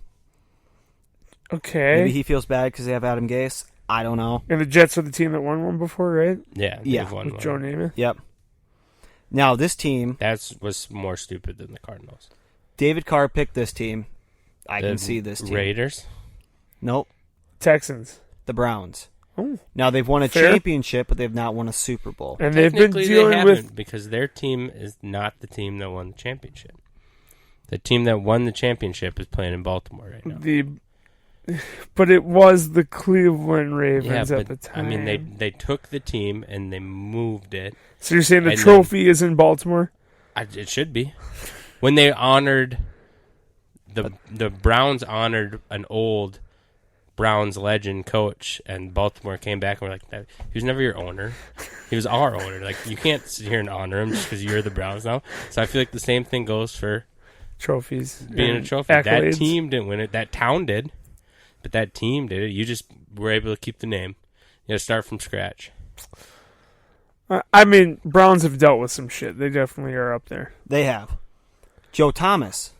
Okay. Maybe he feels bad because they have Adam Gase. I don't know. And the Jets are the team that won one before, right? Yeah, Yeah, they've won With one. Joe Namath. Yep. Now this team, That was more stupid than the Cardinals. David Carr picked this team. I The can see this team. Raiders. Nope, Texans. the Browns. Oh. Now they've won a Fair. championship, but they've not won a Super Bowl. And they've been Technically, dealing they with haven't, because their team is not the team that won the championship. The team that won the championship is playing in Baltimore right now. but it was the Cleveland Ravens at the I time. mean, they took the team and they moved it. So you're saying the and trophy is in Baltimore? It should be. When they honored the Browns honored an old Browns legend coach, and Baltimore came back and were like, he was never your owner. He was our owner. Like, you can't sit here and honor him just because you're the Browns now. So I feel like the same thing goes for Trophies. being a and trophy. accolades. That team didn't win it. That town did. But that team did it. You just were able to keep the name. You got to start from scratch. I mean, Browns have dealt with some shit. They definitely are up there. They have. Joe Thomas.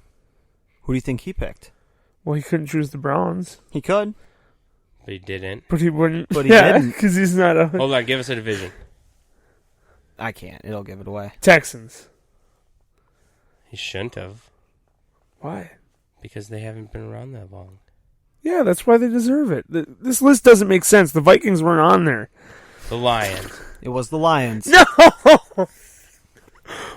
Who do you think he picked? Well, he couldn't choose the Browns. He could. But he didn't. But he wouldn't. But he didn't. Because he's not a... Hold on, give us a division. I can't. It'll give it away. Texans. He shouldn't have. Why? Because they haven't been around that long. Yeah, that's why they deserve it. This list doesn't make sense. The Vikings weren't on there. The Lions. It was the Lions. No!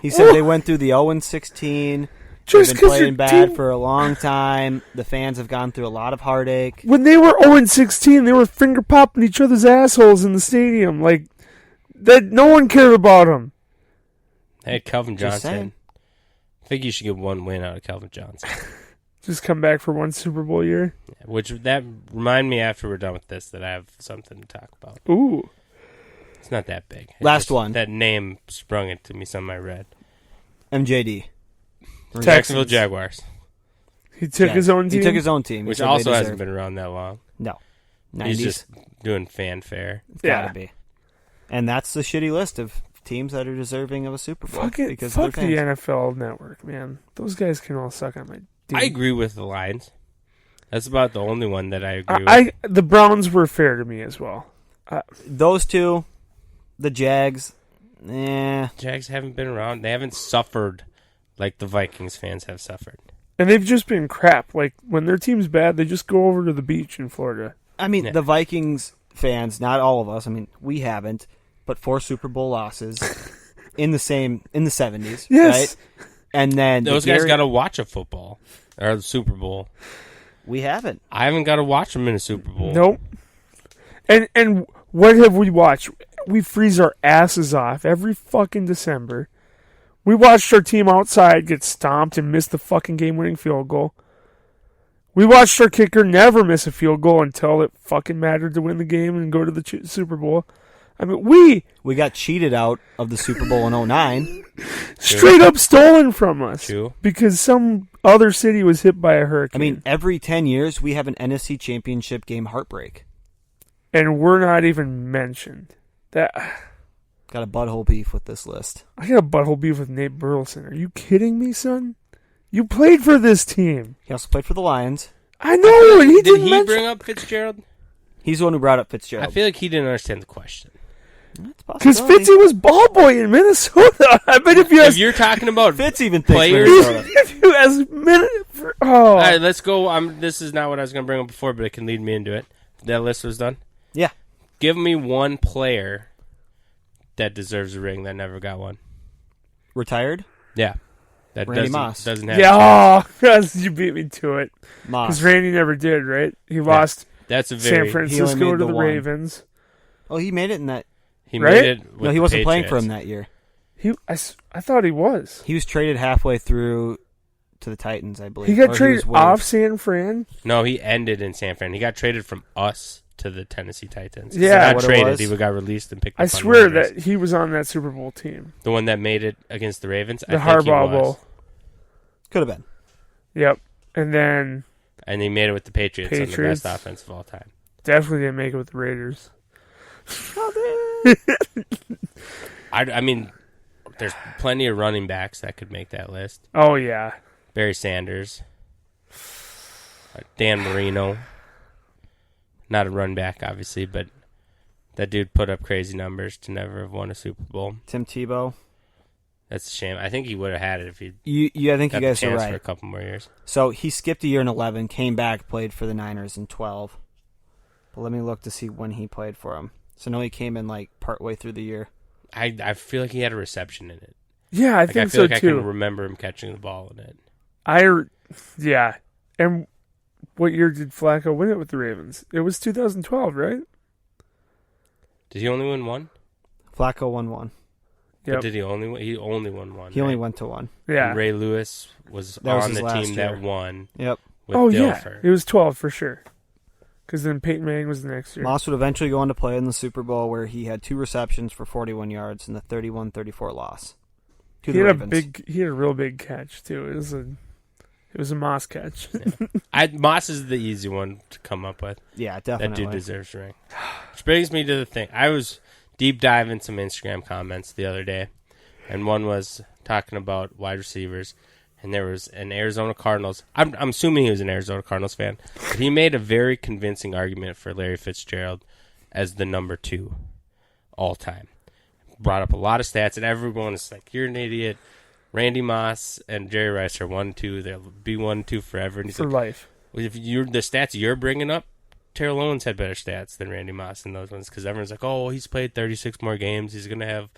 He said they went through the 0-16. Just They've been because playing bad for a long time. The fans have gone through a lot of heartache. When they were 0-16, they were finger popping each other's assholes in the stadium. Like, that. No one cared about them. Hey, Calvin Just saying. Johnson. I think you should get one win out of Calvin Johnson. Just come back for one Super Bowl year. Which, that remind me after we're done with this that I have something to talk about. Ooh. It's not that big. Last one. That name sprung into me, something I read. MJD. Jacksonville Jaguars. He took his own team? He took his own team. Which said also they hasn't deserve- been around that long. No. 90s. He's just doing fanfare. It's gotta be. And that's the shitty list of teams that are deserving of a Super Bowl. Fuck it. Because Fuck of the their fans. NFL Network, man. Those guys can all suck on my dick. I agree with the Lions. That's about the only one that I agree with. The Browns were fair to me as well. Those two, the Jags, Jags haven't been around. They haven't suffered like the Vikings fans have suffered. And they've just been crap. Like, when their team's bad, they just go over to the beach in Florida. I mean, Yeah. the Vikings fans, not all of us, I mean, we haven't, but 4 Super Bowl losses in the 70s, Yes. right? And then Those guys got to watch a football or the Super Bowl. we haven't. I haven't got to watch them in a Super Bowl. Nope. And what have we watched? We freeze our asses off every fucking December. We watched our team outside get stomped and miss the fucking game-winning field goal. We watched our kicker never miss a field goal until it fucking mattered to win the game and go to the Super Bowl. I mean, We got cheated out of the Super Bowl in 2009. straight up stolen from us. True. Because some other city was hit by a I hurricane. mean, every 10 years, we have an NFC Championship game heartbreak. And we're not even mentioned. Got a butthole beef with this list. I got a butthole beef with Nate Burleson. Are you kidding me, son? You played for this team. He also played for the Lions. I know. He Did didn't he mention. bring up Fitzgerald? He's the one who brought up Fitzgerald. I feel like he didn't understand the question. That's a Because possibility. Fitzy was ball boy in Minnesota. I bet if you If ask, you're talking about Fitz even thinks players- Minnesota. if you ask All right, let's go. This is not what I was going to bring up before, but it can lead me into it. That list was done. Yeah. Give me one player that deserves a ring that never got one. Retired? Yeah, that Randy Moss. doesn't have. yeah, yes, you beat me to it. Moss. Because Randy never did, right? He lost That's a San very. He Francisco only made to the the one. Ravens. Oh, he made it in that. He right? made it. With No, he the wasn't playing for Patriots. him that year. I thought he was. He was traded halfway through to the Titans, I believe. He got Or traded was waived. off San Fran. No, he ended in San Fran. He got traded from us to the Tennessee Titans. Yeah. not What it traded. was? He got released and picked up I on swear waivers. that he was on that Super Bowl team. The one that made it against the Ravens. The I think he Harbaugh was. Bowl. Could have been. Yep. And then And he made it with the Patriots on the Patriots. best offense of all time. definitely didn't make it with the Raiders. I mean, there's plenty of running backs that could make that list. Oh, yeah. Barry Sanders, Dan Marino. Not a run back, obviously, but that dude put up crazy numbers to never have won a Super Bowl. Tim Tebow. That's a shame. I think he would have had it if he I think got you the guys are chance for a right. couple more years. So he skipped a year in 11, came back, played for the Niners in 12. But let me look to see when he played for them. So no, he came in like partway through the year. I feel like he had a reception in it. Yeah, I Like, think I feel so like too. I can remember him catching the ball in it. Yeah. And what year did Flacco win it with the Ravens? It was 2012, right? Did he only win one? Flacco won one. Yep. But did he only win? He only won one. He only right? went to one. Yeah. And Ray Lewis was That was on his the last team year. that won Yep. with Oh, Dilfer. yeah. It was 12 for sure. Because then Peyton Manning was the next year. Moss would eventually go on to play in the Super Bowl where he had 2 receptions for 41 yards in the 31-34 loss to He the had Ravens. he had a real big catch too. It It was a Moss catch. Moss is the easy one to come up with. Yeah, That definitely. dude deserves a ring. Which brings me to the thing. I was deep diving some Instagram comments the other day, and one was talking about wide receivers, and there was an Arizona Cardinals. I'm assuming he was an Arizona Cardinals fan, but he made a very convincing argument for Larry Fitzgerald as the number 2 all time. Brought up a lot of stats, and everyone is like, "You're an idiot." Randy Moss and Jerry Rice are 1-2. They'll be 1-2 forever. And he's For like, life. well, if the stats you're bringing up, Terrell Owens had better stats than Randy Moss in those ones because everyone's like, oh, he's played 36 more games. He's going to have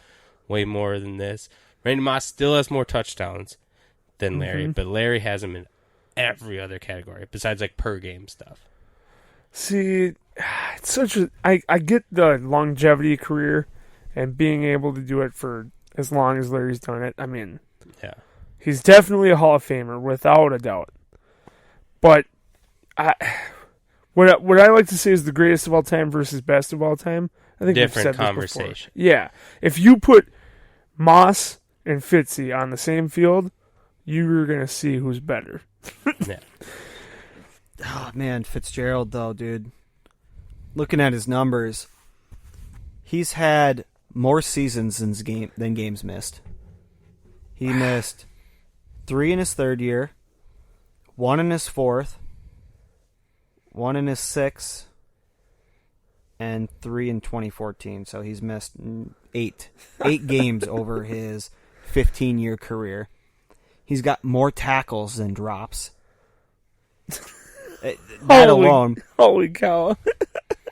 way more than this. Randy Moss still has more touchdowns than Larry, but Larry has him in every other category besides like per game stuff. See, it's such a... I get the longevity career and being able to do it for as long as Larry's done it. I mean... Yeah. He's definitely a Hall of Famer, without a doubt. But what I like to say is the greatest of all time versus best of all time. I think we've Different said this conversation. before. Yeah. If you put Moss and Fitzy on the same field, you're going to see who's better. Yeah. Oh, man, Fitzgerald, though, dude. Looking at his numbers, he's had more seasons than games missed. He missed 3 in his third year, 1 in his fourth, 1 in his sixth, and 3 in 2014. So he's missed 8 games over his 15-year career. He's got more tackles than drops. That alone. Holy cow.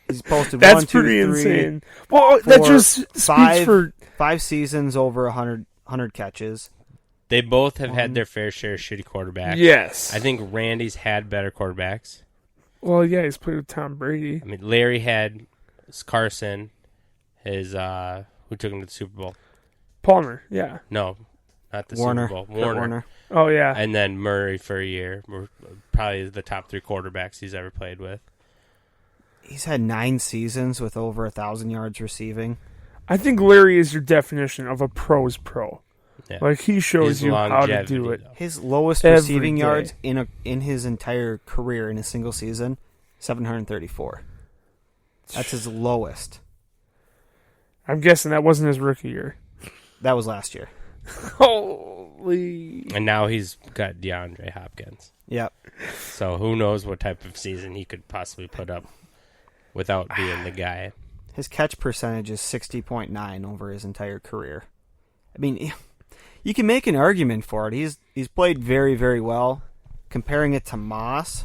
He's posted That's 1, 2, pretty 3, insane. Well, 4, that just speaks 5, for... 5 seasons over 100 catches. They both have had their fair share of shitty quarterbacks. Yes. I think Randy's had better quarterbacks. Well, yeah, he's played with Tom Brady. I mean, Larry had Carson, who took him to the Super Bowl. Palmer, yeah. No, not the Warner. Super Bowl. Kurt Warner. Oh, yeah. And then Murray for a year. Were probably the top 3 quarterbacks he's ever played with. He's had 9 seasons with over 1,000 yards receiving. I think Larry is your definition of a pro's pro. Yeah. Like, he shows His you how to longevity, do it. though. His lowest Every receiving day. yards in his entire career in a single season, 734. That's his lowest. I'm guessing that wasn't his rookie year. That was last year. Holy... And now he's got DeAndre Hopkins. Yep. So who knows what type of season he could possibly put up without being the guy. His catch percentage is 60.9 over his entire career. I mean, you can make an argument for it. He's played very, very well. Comparing it to Moss,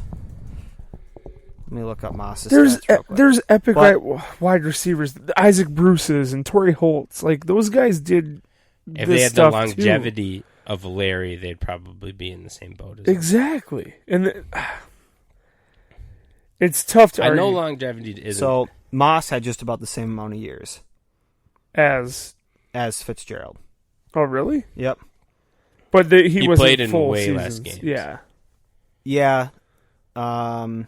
let me look up Moss's stats real quick. There's epic But- wide receivers, Isaac Bruce's and Torrey Holt's. Like, those guys did If this they had the stuff longevity of Larry, they'd probably be in the same boat as too. him. Exactly. And it's tough to I know argue longevity isn't. So Moss had just about the same amount of years as... as Fitzgerald. Oh, really? Yep. But he wasn't played in full way seasons. less games. Yeah. Yeah. In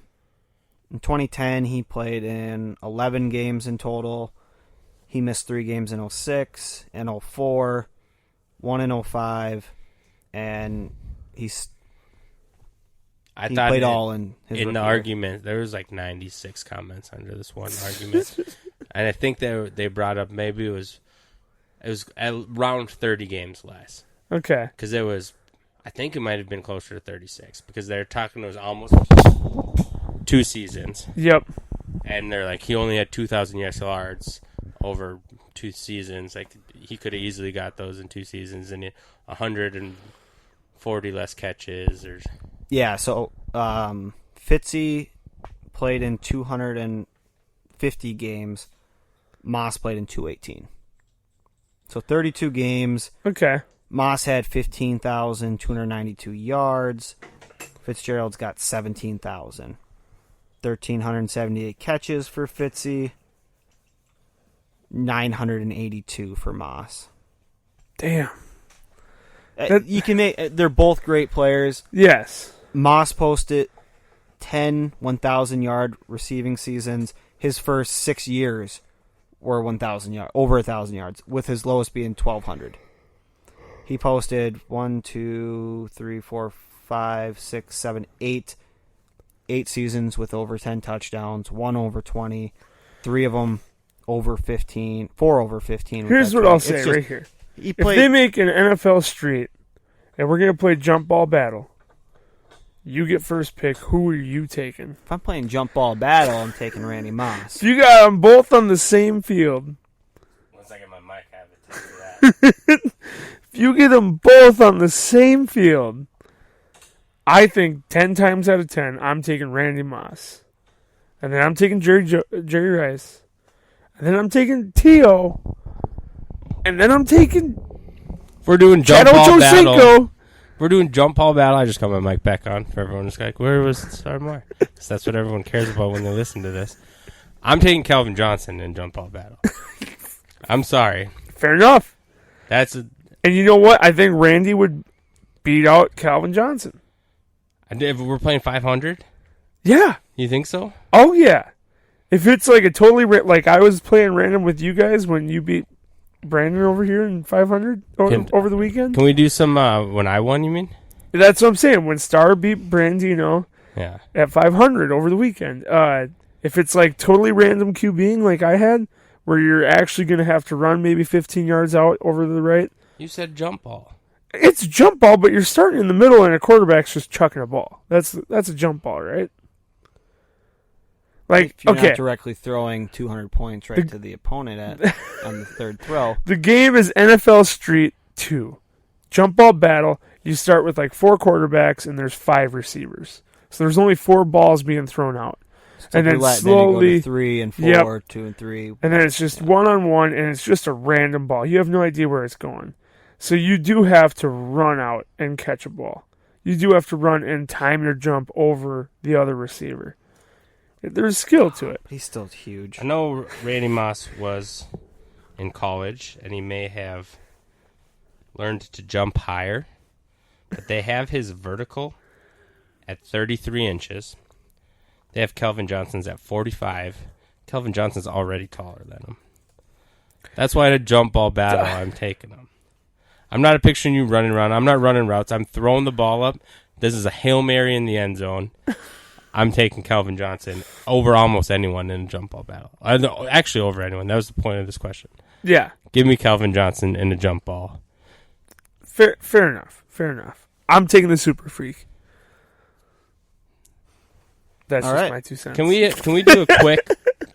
2010, he played in 11 games in total. He missed 3 games in 06, and 04, 1 in 05, and he thought played all in his in rookie the year. argument. There was like 96 comments under this one argument, and I think they brought up maybe it was around 30 games less Okay. because it was. I think it might have been closer to 36 because they're talking it was almost 2 seasons, Yep. and they're like he only had 2,000 yards over 2 seasons. Like he could have easily got those in 2 seasons and 140 less catches or. Yeah, so Fitzy played in 250 games. Moss played in 218. So 32 games. Okay. Moss had 15,292 yards. Fitzgerald's got 17,000. 1,378 catches for Fitzy. 982 for Moss. Damn. You can make. They're both great players. Yes. Moss posted 10 1,000-yard receiving seasons. His first 6 years were 1,000 yards, over 1,000 yards, with his lowest being 1,200. He posted 5 5, 6, 7, 8 seasons with over 10 touchdowns, 1 over 20, 3 of them over 15, 4 over 15. Here's what I'll say right here. If they make an NFL Street and we're going to play jump ball battle, you get first pick. Who are you taking? If I'm playing jump ball battle, I'm taking Randy Moss. If you got them both on the same field. Once I get my mic, I have a taste of that. If you get them both on the same field, I think 10 times out of 10, I'm taking Randy Moss. And then I'm taking Jerry Rice. And then I'm taking T.O. And then I'm taking We're doing jump Chad ball battle. Ochocinco. We're doing jump ball battle. I just got my mic back on for everyone. Just like, where was Sarmore? Because that's what everyone cares about when they listen to this. I'm taking Calvin Johnson in jump ball battle. I'm sorry. Fair enough. And you know what? I think Randy would beat out Calvin Johnson. if we're playing 500, Yeah. you think so? Oh, yeah. If it's like a totally... like I was playing random with you guys when you beat Brandon over here in 500 over the weekend. Can we do some when I won, you mean? That's what I'm saying. When Star beat Brandino Yeah. at 500 over the weekend. If it's like totally random QBing like I had, where you're actually going to have to run maybe 15 yards out over to the right. You said jump ball. It's a jump ball, but you're starting in the middle and a quarterback's just chucking a ball. That's a jump ball, right? Like, if you're okay. not directly throwing 200 points right to the opponent on the third throw. The game is NFL Street 2. Jump ball battle. You start with like 4 quarterbacks and there's 5 receivers. So there's only 4 balls being thrown out. And then slowly... go to 3 and 4, Yep. 2 and 3. And then it's just one-on-one and it's just a random ball. You have no idea where it's going. So you do have to run out and catch a ball. You do have to run and time your jump over the other receiver. There's skill to it. He's still huge. I know Randy Moss was in college, and he may have learned to jump higher, but they have his vertical at 33 inches. They have Calvin Johnson's at 45. Calvin Johnson's already taller than him. That's why in a jump ball battle, I'm taking him. I'm not picturing you running around. I'm not running routes. I'm throwing the ball up. This is a Hail Mary in the end zone. I'm taking Calvin Johnson over almost anyone in a jump ball battle. Actually, over anyone. That was the point of this question. Yeah. Give me Calvin Johnson in a jump ball. Fair enough. Fair enough. I'm taking the Super Freak. That's all just right. my 2 cents. Can we do a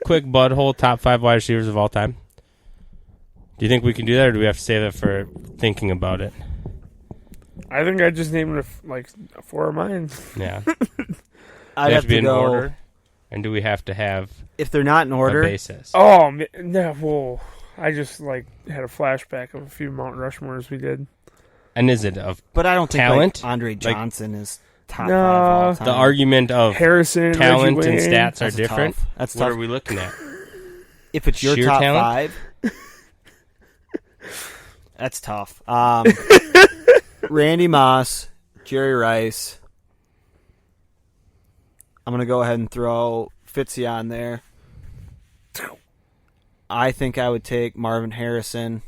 quick butthole top 5 wide receivers of all time? Do you think we can do that, or do we have to save that for thinking about it? I think I just named like 4 of mine. Yeah. I'd They have to be to in go. order, and do we have to have If they're not in a order, basis? Oh, no, whoa. I just like had a flashback of a few Mount Rushmores we did. And is it of but I don't think talent? like Andre Johnson is top No. 5 all time. the argument of Harrison, talent Reggie and Wayne. stats are That's different? tough. That's what tough. are we looking at? If it's your Sheer top talent? 5, that's tough. Randy Moss, Jerry Rice. I'm going to go ahead and throw Fitzy on there. I think I would take Marvin Harrison.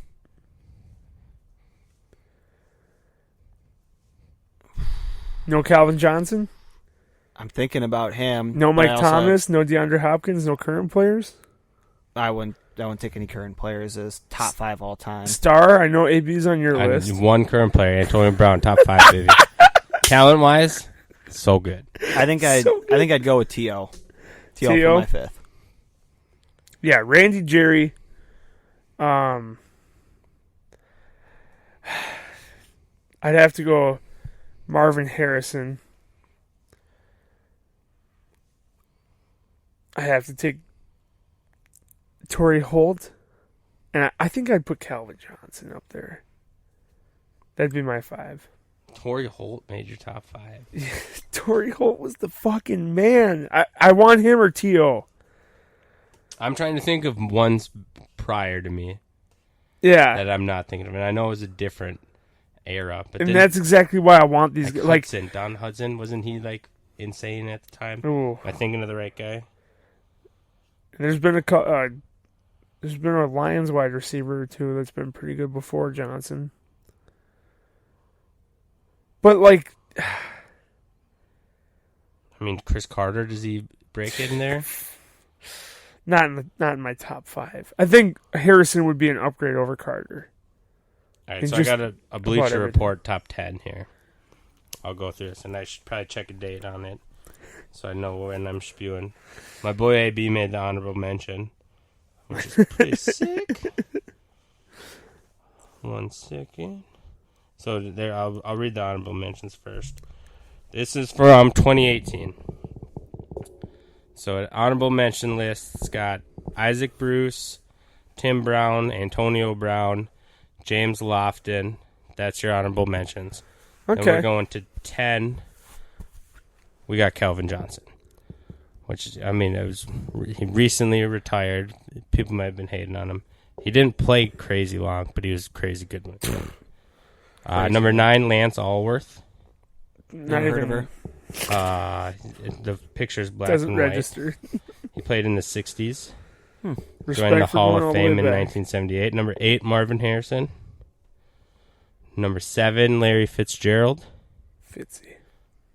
No Calvin Johnson? I'm thinking about him. No but I Mike also- Thomas? No DeAndre Hopkins? No current players? I wouldn't take any current players as top 5 all time. Star? I know AB's on your I'm list. one current player, Antonio Brown, top 5, baby. Talent wise, so good. I think I'd go with T.O. T.O. T.O.? for my 5th. Yeah, Randy, Jerry. I'd have to go Marvin Harrison. I have to take Torrey Holt. And I think I'd put Calvin Johnson up there. That'd be my 5. Torrey Holt made your top 5. Torrey Holt was the fucking man. I want him or T.O. I'm trying to think of ones prior to me Yeah. that I'm not thinking of. And I know it was a different era. But And then, that's exactly why I want these guys. Like, Hudson, Don Hudson, wasn't he like insane at the time? ooh. Am I thinking of the right guy? There's been a Lions wide receiver or two that's been pretty good before Johnson. But like, I mean, Chris Carter, does he break it in there? Not in my top 5. I think Harrison would be an upgrade over Carter. All right, And so I just got a about Bleacher everything. Report top 10 here. I'll go through this, and I should probably check a date on it so I know when I'm spewing. My boy AB made the honorable mention, which is pretty sick. 1 second. So there, I'll read the honorable mentions first. This is from 2018. So an honorable mention list's got Isaac Bruce, Tim Brown, Antonio Brown, James Lofton. That's your honorable mentions. And we're Okay. going to 10. We got Calvin Johnson, which, I mean, he recently retired. People might have been hating on him. He didn't play crazy long, but he was crazy good with him. Number 9, Lance Alworth. Not Never heard even of her. The picture's black doesn't and white. register. He played in the 60s. Respect Joined the for Hall going of all the Fame way in back. 1978. Number 8, Marvin Harrison. Number 7, Larry Fitzgerald. Fitzy.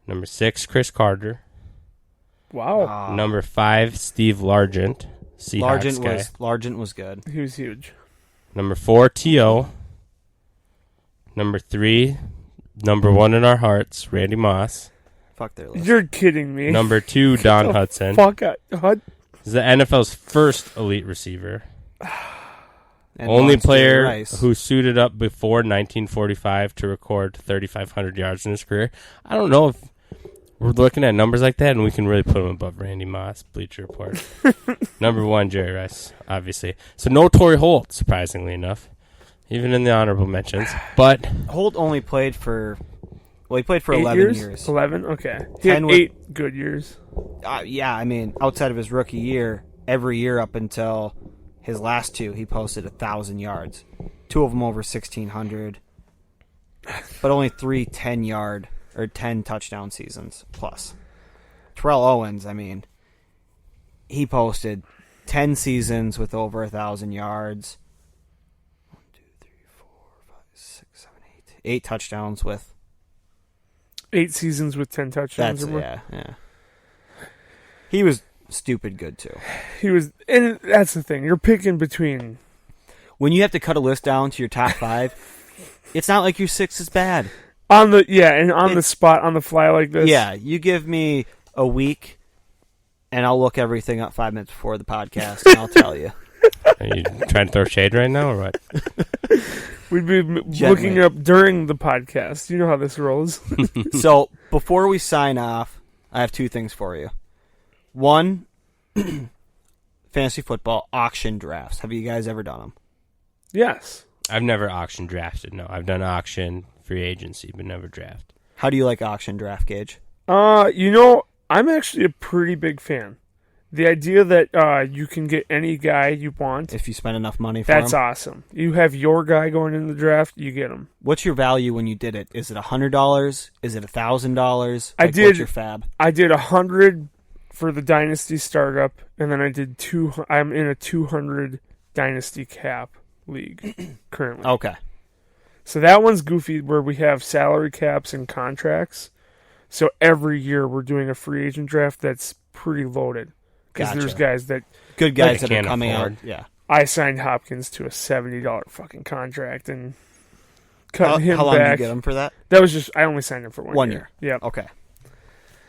Number 6, Chris Carter. Wow. Number 5, Steve Largent. Seahawks guy. Largent was good. He was huge. Number 4, T.O. Number 3, number 1 in our hearts, Randy Moss. Fuck their list. You're kidding me. Number 2, Don Hudson. Fuck. He's the NFL's first elite receiver. And Only Lawrence Jerry player Rice. who suited up before 1945 to record 3,500 yards in his career. I don't know if we're looking at numbers like that and we can really put him above Randy Moss, Bleacher Report. Number 1, Jerry Rice, obviously. So no Torrey Holt, surprisingly enough, even in the honorable mentions. But Holt only played for... Well, he played for 8 11 years. 11? Okay. He had 10 with- 8 good years. Yeah, I mean, outside of his rookie year, every year up until his last 2, he posted 1,000 yards. 2 of them over 1,600. But only 3 10-yard or 10 touchdown seasons plus. Terrell Owens, I mean, he posted 10 seasons with over 1,000 yards. 1, 2, 3, 4, 5, 6, 7, 8. 8 touchdowns with... 8 seasons with 10 touchdowns That's or more. yeah. He was stupid good too. He was, and that's the thing. You're picking between. When you have to cut a list down to your top 5, it's not like your 6 is bad. On the spot, on the fly like this. Yeah, you give me a week, and I'll look everything up 5 minutes before the podcast, and I'll tell you. are you trying to throw shade right now or what? We'd be looking up during the podcast. You know how this rolls. So before we sign off, I have 2 things for you. 1, fantasy football auction drafts. Have you guys ever done them? Yes. I've never auction drafted, no. I've done auction, free agency, but never draft. How do you like auction draft, Gage? I'm actually a pretty big fan. The idea that you can get any guy you want, If you spend enough money for that's them? awesome. You have your guy going in the draft, you get him. What's your value when you did it? Is it $100? Is it $1,000? I did- What's your fab? I did 100 for the Dynasty startup, and then I did I'm in a 200 Dynasty cap league currently. Okay. So that one's goofy where we have salary caps and contracts. So every year we're doing a free agent draft that's pretty loaded. Because Gotcha. there's guys that Good guys Like, that are can't coming afford. out. Yeah. I signed Hopkins to a $70 fucking contract and cutting him How long back. did you get them for that? That was just I only signed him for 1 year. 1 year. Yep. Okay.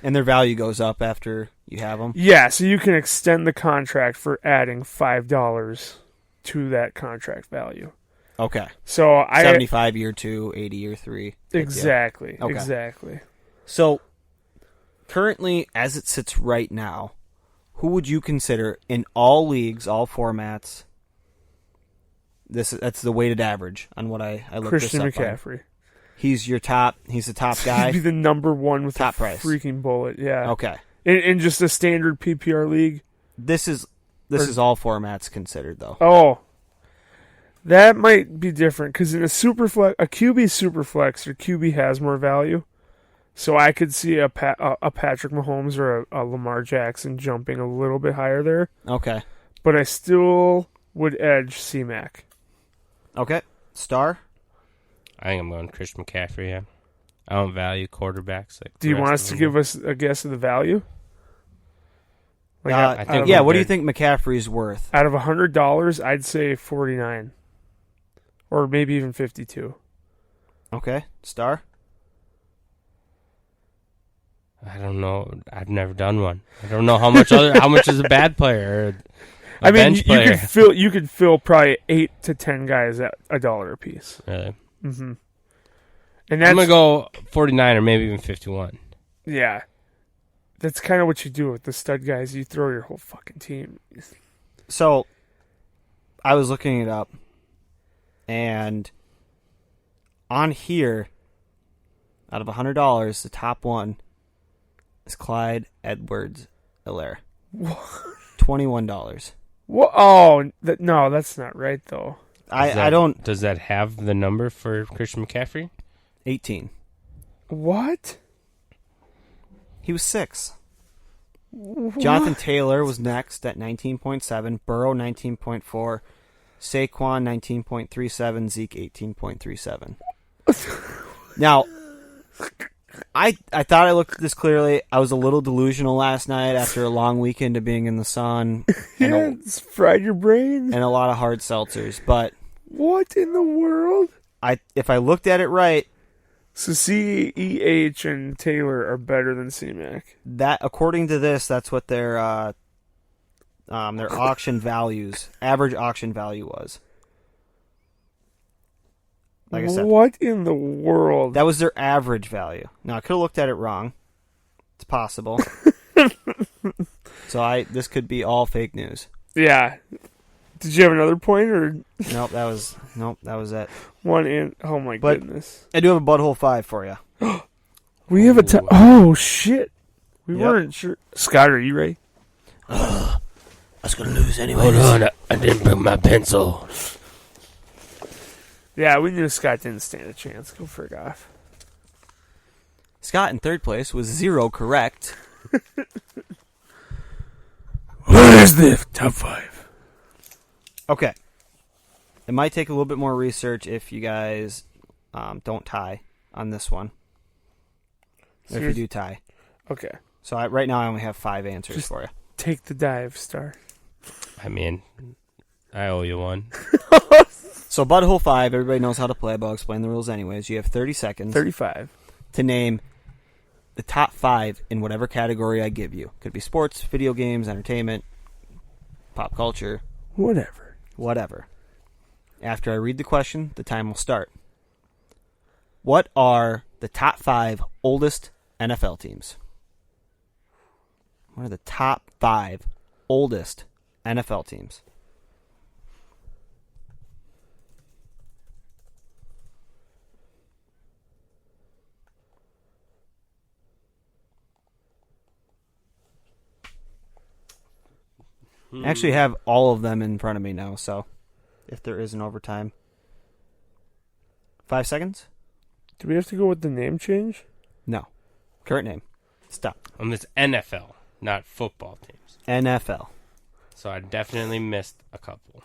And their value goes up after you have them? Yeah, so you can extend the contract for adding $5 to that contract value. Okay. So 75 year 2, 80 year 3. Exactly. Okay. Exactly. So, currently, as it sits right now, who would you consider in all leagues, all formats? That's the weighted average on what I looked Christian this up on. McCaffrey. He's your top. He's the top guy. He'd be the number one with Top a price. freaking bullet. Yeah. Okay. In just a standard PPR league. This is all formats considered though. Oh, that might be different because in a QB super flex, your QB has more value. So I could see a Patrick Mahomes or a Lamar Jackson jumping a little bit higher there, Okay. but I still would edge C-Mac. Okay. Star. I think I'm going Christian McCaffrey, yeah. I don't value quarterbacks. Like Do you want us to give us a guess of the value? I think what do you think McCaffrey's worth? Out of $100, I'd say 49, or maybe even 52. Okay, Star. I don't know. I've never done one. I don't know how much is a bad player. Or bench player. You could fill probably 8 to 10 guys at $1 a piece. Really? Mm-hmm. And that's, I'm gonna go 49 or maybe even 51. Yeah, that's kind of what you do with the stud guys. You throw your whole fucking team. So, I was looking it up, and on here, out of $100, the top one is Clyde Edwards-Helaire. $21. What? Oh, no, that's not right though. I don't. Does that have the number for Christian McCaffrey? 18. What? He was 6. Jonathan Taylor was next at 19.7. Burrow 19.4. Saquon 19.37. Zeke 18.37. Now, I thought I looked at this clearly. I was a little delusional last night after a long weekend of being in the sun. Yeah, it's fried your brain. And a lot of hard seltzers. But what in the world? if I looked at it right, so CEH and Taylor are better than C-Mac. that according to this, that's what their auction values, average auction value was. Like I said, what in the world? that was their average value. Now I could have looked at it wrong. It's possible. So this could be all fake news. Yeah. Did you have another point or Nope, that was it. one in? Oh my But- goodness. I do have a butthole 5 for you. We have a oh shit. We Yep. weren't sure. Scott, are you ready? I was gonna lose anyway. Hold on, I didn't bring my pencil. Yeah, we knew Scott didn't stand a chance. Go frig off. Scott in third place was 0 correct. What is the top 5? Okay. It might take a little bit more research if you guys don't tie on this one. If you do tie. Okay. So right now I only have 5 answers for you. Take the dive, Star. I mean, I owe you one. So butthole 5, everybody knows how to play, but I'll explain the rules anyways. You have 30 seconds 35. to name the top 5 in whatever category I give you. Could be sports, video games, entertainment, pop culture, Whatever. After I read the question, the time will start. What are the top 5 oldest NFL teams? What are the top 5 oldest NFL teams? I actually have all of them in front of me now, so if there is an overtime. 5 seconds? Do we have to go with the name change? No. Current name. Stop. And it's NFL, not football teams. NFL. So I definitely missed a couple.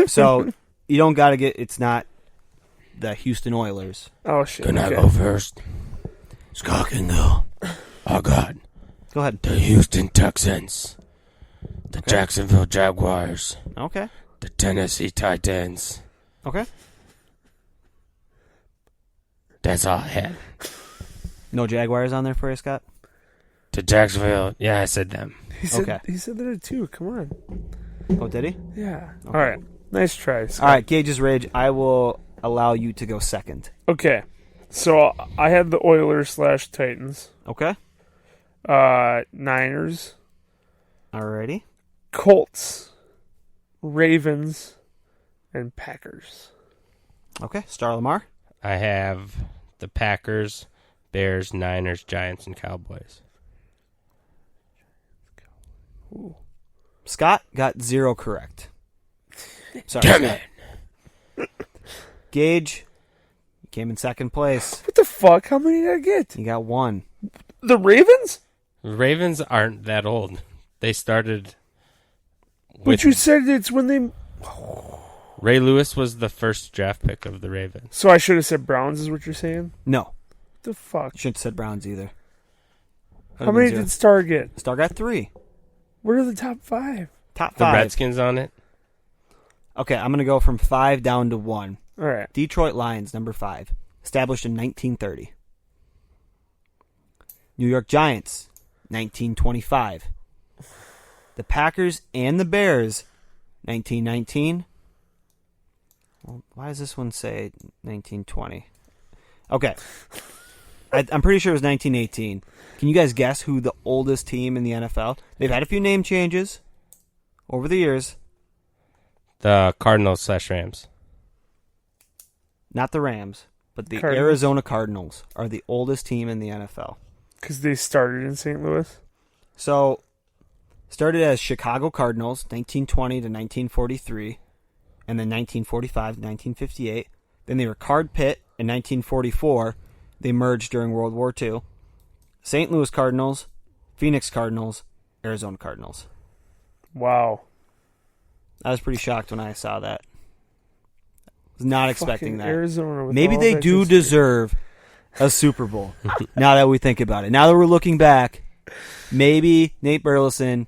So you don't got to it's not the Houston Oilers. Oh, shit. Can I okay. go first? Scott can go. Oh, God. Go ahead. The Houston Texans. The Jacksonville Jaguars. Okay. The Tennessee Titans. Okay. That's all I had. No Jaguars on there for you, Scott? The Jacksonville. Yeah, I said them. He said, Okay. He said that too. Come on. Oh, did he? Yeah. Okay. All right. Nice try, Scott. All right, Gage's Rage. I will allow you to go second. Okay. So I had the Oilers / Titans. Okay. Niners. Alrighty. Colts. Ravens. And Packers. Okay. Star Lamar. I have the Packers, Bears, Niners, Giants, and Cowboys. Ooh. Scott got 0 correct. Sorry, Damn Scott. it. Gage, you came in second place. What the fuck? How many did I get? You got 1. The Ravens? The Ravens aren't that old. They started But you said it's when they... Ray Lewis was the first draft pick of the Ravens. So I should have said Browns is what you're saying? No. The fuck? Shouldn't have said Browns either. How many did Star get? Star got 3. What are the top 5? Top The 5. Redskins on it. Okay, I'm going to go from 5 down to 1. All right. Detroit Lions, number 5. Established in 1930. New York Giants, 1925. The Packers and the Bears, 1919. Well, why does this one say 1920? Okay. I'm pretty sure it was 1918. Can you guys guess who the oldest team in the NFL? They've had a few name changes over the years. The Cardinals/Rams. Not the Rams, but the Cardinals. Arizona Cardinals are the oldest team in the NFL. Because they started in St. Louis. So, started as Chicago Cardinals, 1920 to 1943, and then 1945 to 1958. Then they were Card Pitt in 1944. They merged during World War II. St. Louis Cardinals, Phoenix Cardinals, Arizona Cardinals. Wow. I was pretty shocked when I saw that. Was not expecting Fucking that. Arizona with Maybe all they that do history. deserve a Super Bowl. Now that we think about it. Now that we're looking back, maybe Nate Burleson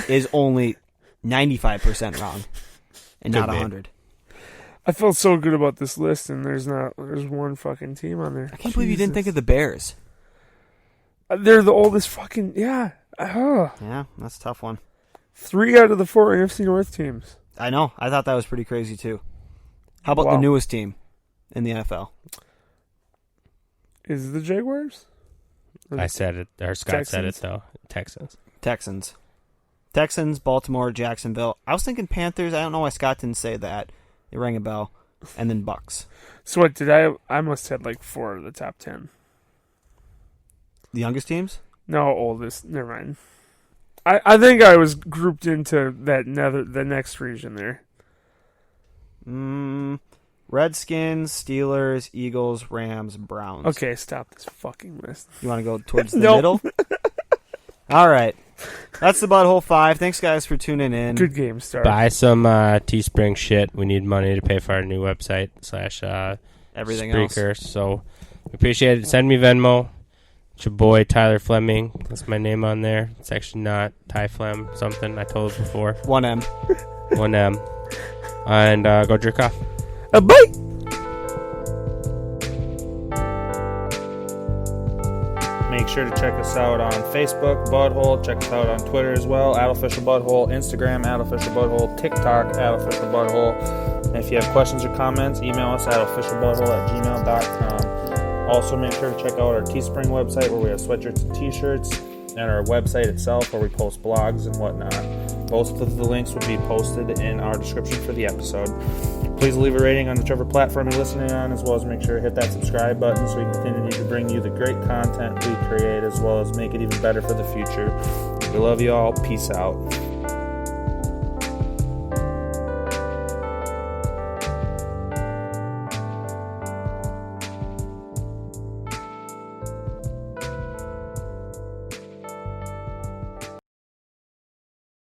is only 95% wrong and not Could be. 100. I felt so good about this list, and there's one fucking team on there. I can't believe you didn't think of the Bears. They're the oldest fucking... Yeah. Yeah, that's a tough one. 3 out of the 4 NFC North teams. I know. I thought that was pretty crazy, too. How about Wow. the newest team in the NFL? Is it the Jaguars? I said it, or Scott said it, Texans? though. Texans. Texans, Baltimore, Jacksonville. I was thinking Panthers. I don't know why Scott didn't say that. It rang a bell. And then Bucks. So what, did I must have like 4 of the top 10. The youngest teams? No, oldest. Never mind. I think I was grouped into the next region there. Redskins, Steelers, Eagles, Rams, Browns. Okay, stop this fucking list. You want to go towards the Nope. middle? All right. That's the Butthole 5. Thanks, guys, for tuning in. Good game, Star. Buy some Teespring shit. We need money to pay for our new website / Everything Spreaker. So we appreciate it. Send me Venmo. It's your boy Tyler Fleming. That's my name on there. It's actually not Ty Flem something. I told you before. 1M. 1M. And go jerk off. Bye! Make sure to check us out on Facebook, Butthole. Check us out on Twitter as well, @OfficialButthole, Instagram, @OfficialButthole, TikTok, @OfficialButthole. And if you have questions or comments, email us at officialbutthole@gmail.com. Also, make sure to check out our Teespring website where we have sweatshirts and t-shirts, and our website itself where we post blogs and whatnot. Both of the links will be posted in our description for the episode. Please leave a rating on whichever platform you're listening on, as well as make sure to hit that subscribe button so we can continue to bring you the great content we create, as well as make it even better for the future. We love you all. Peace out.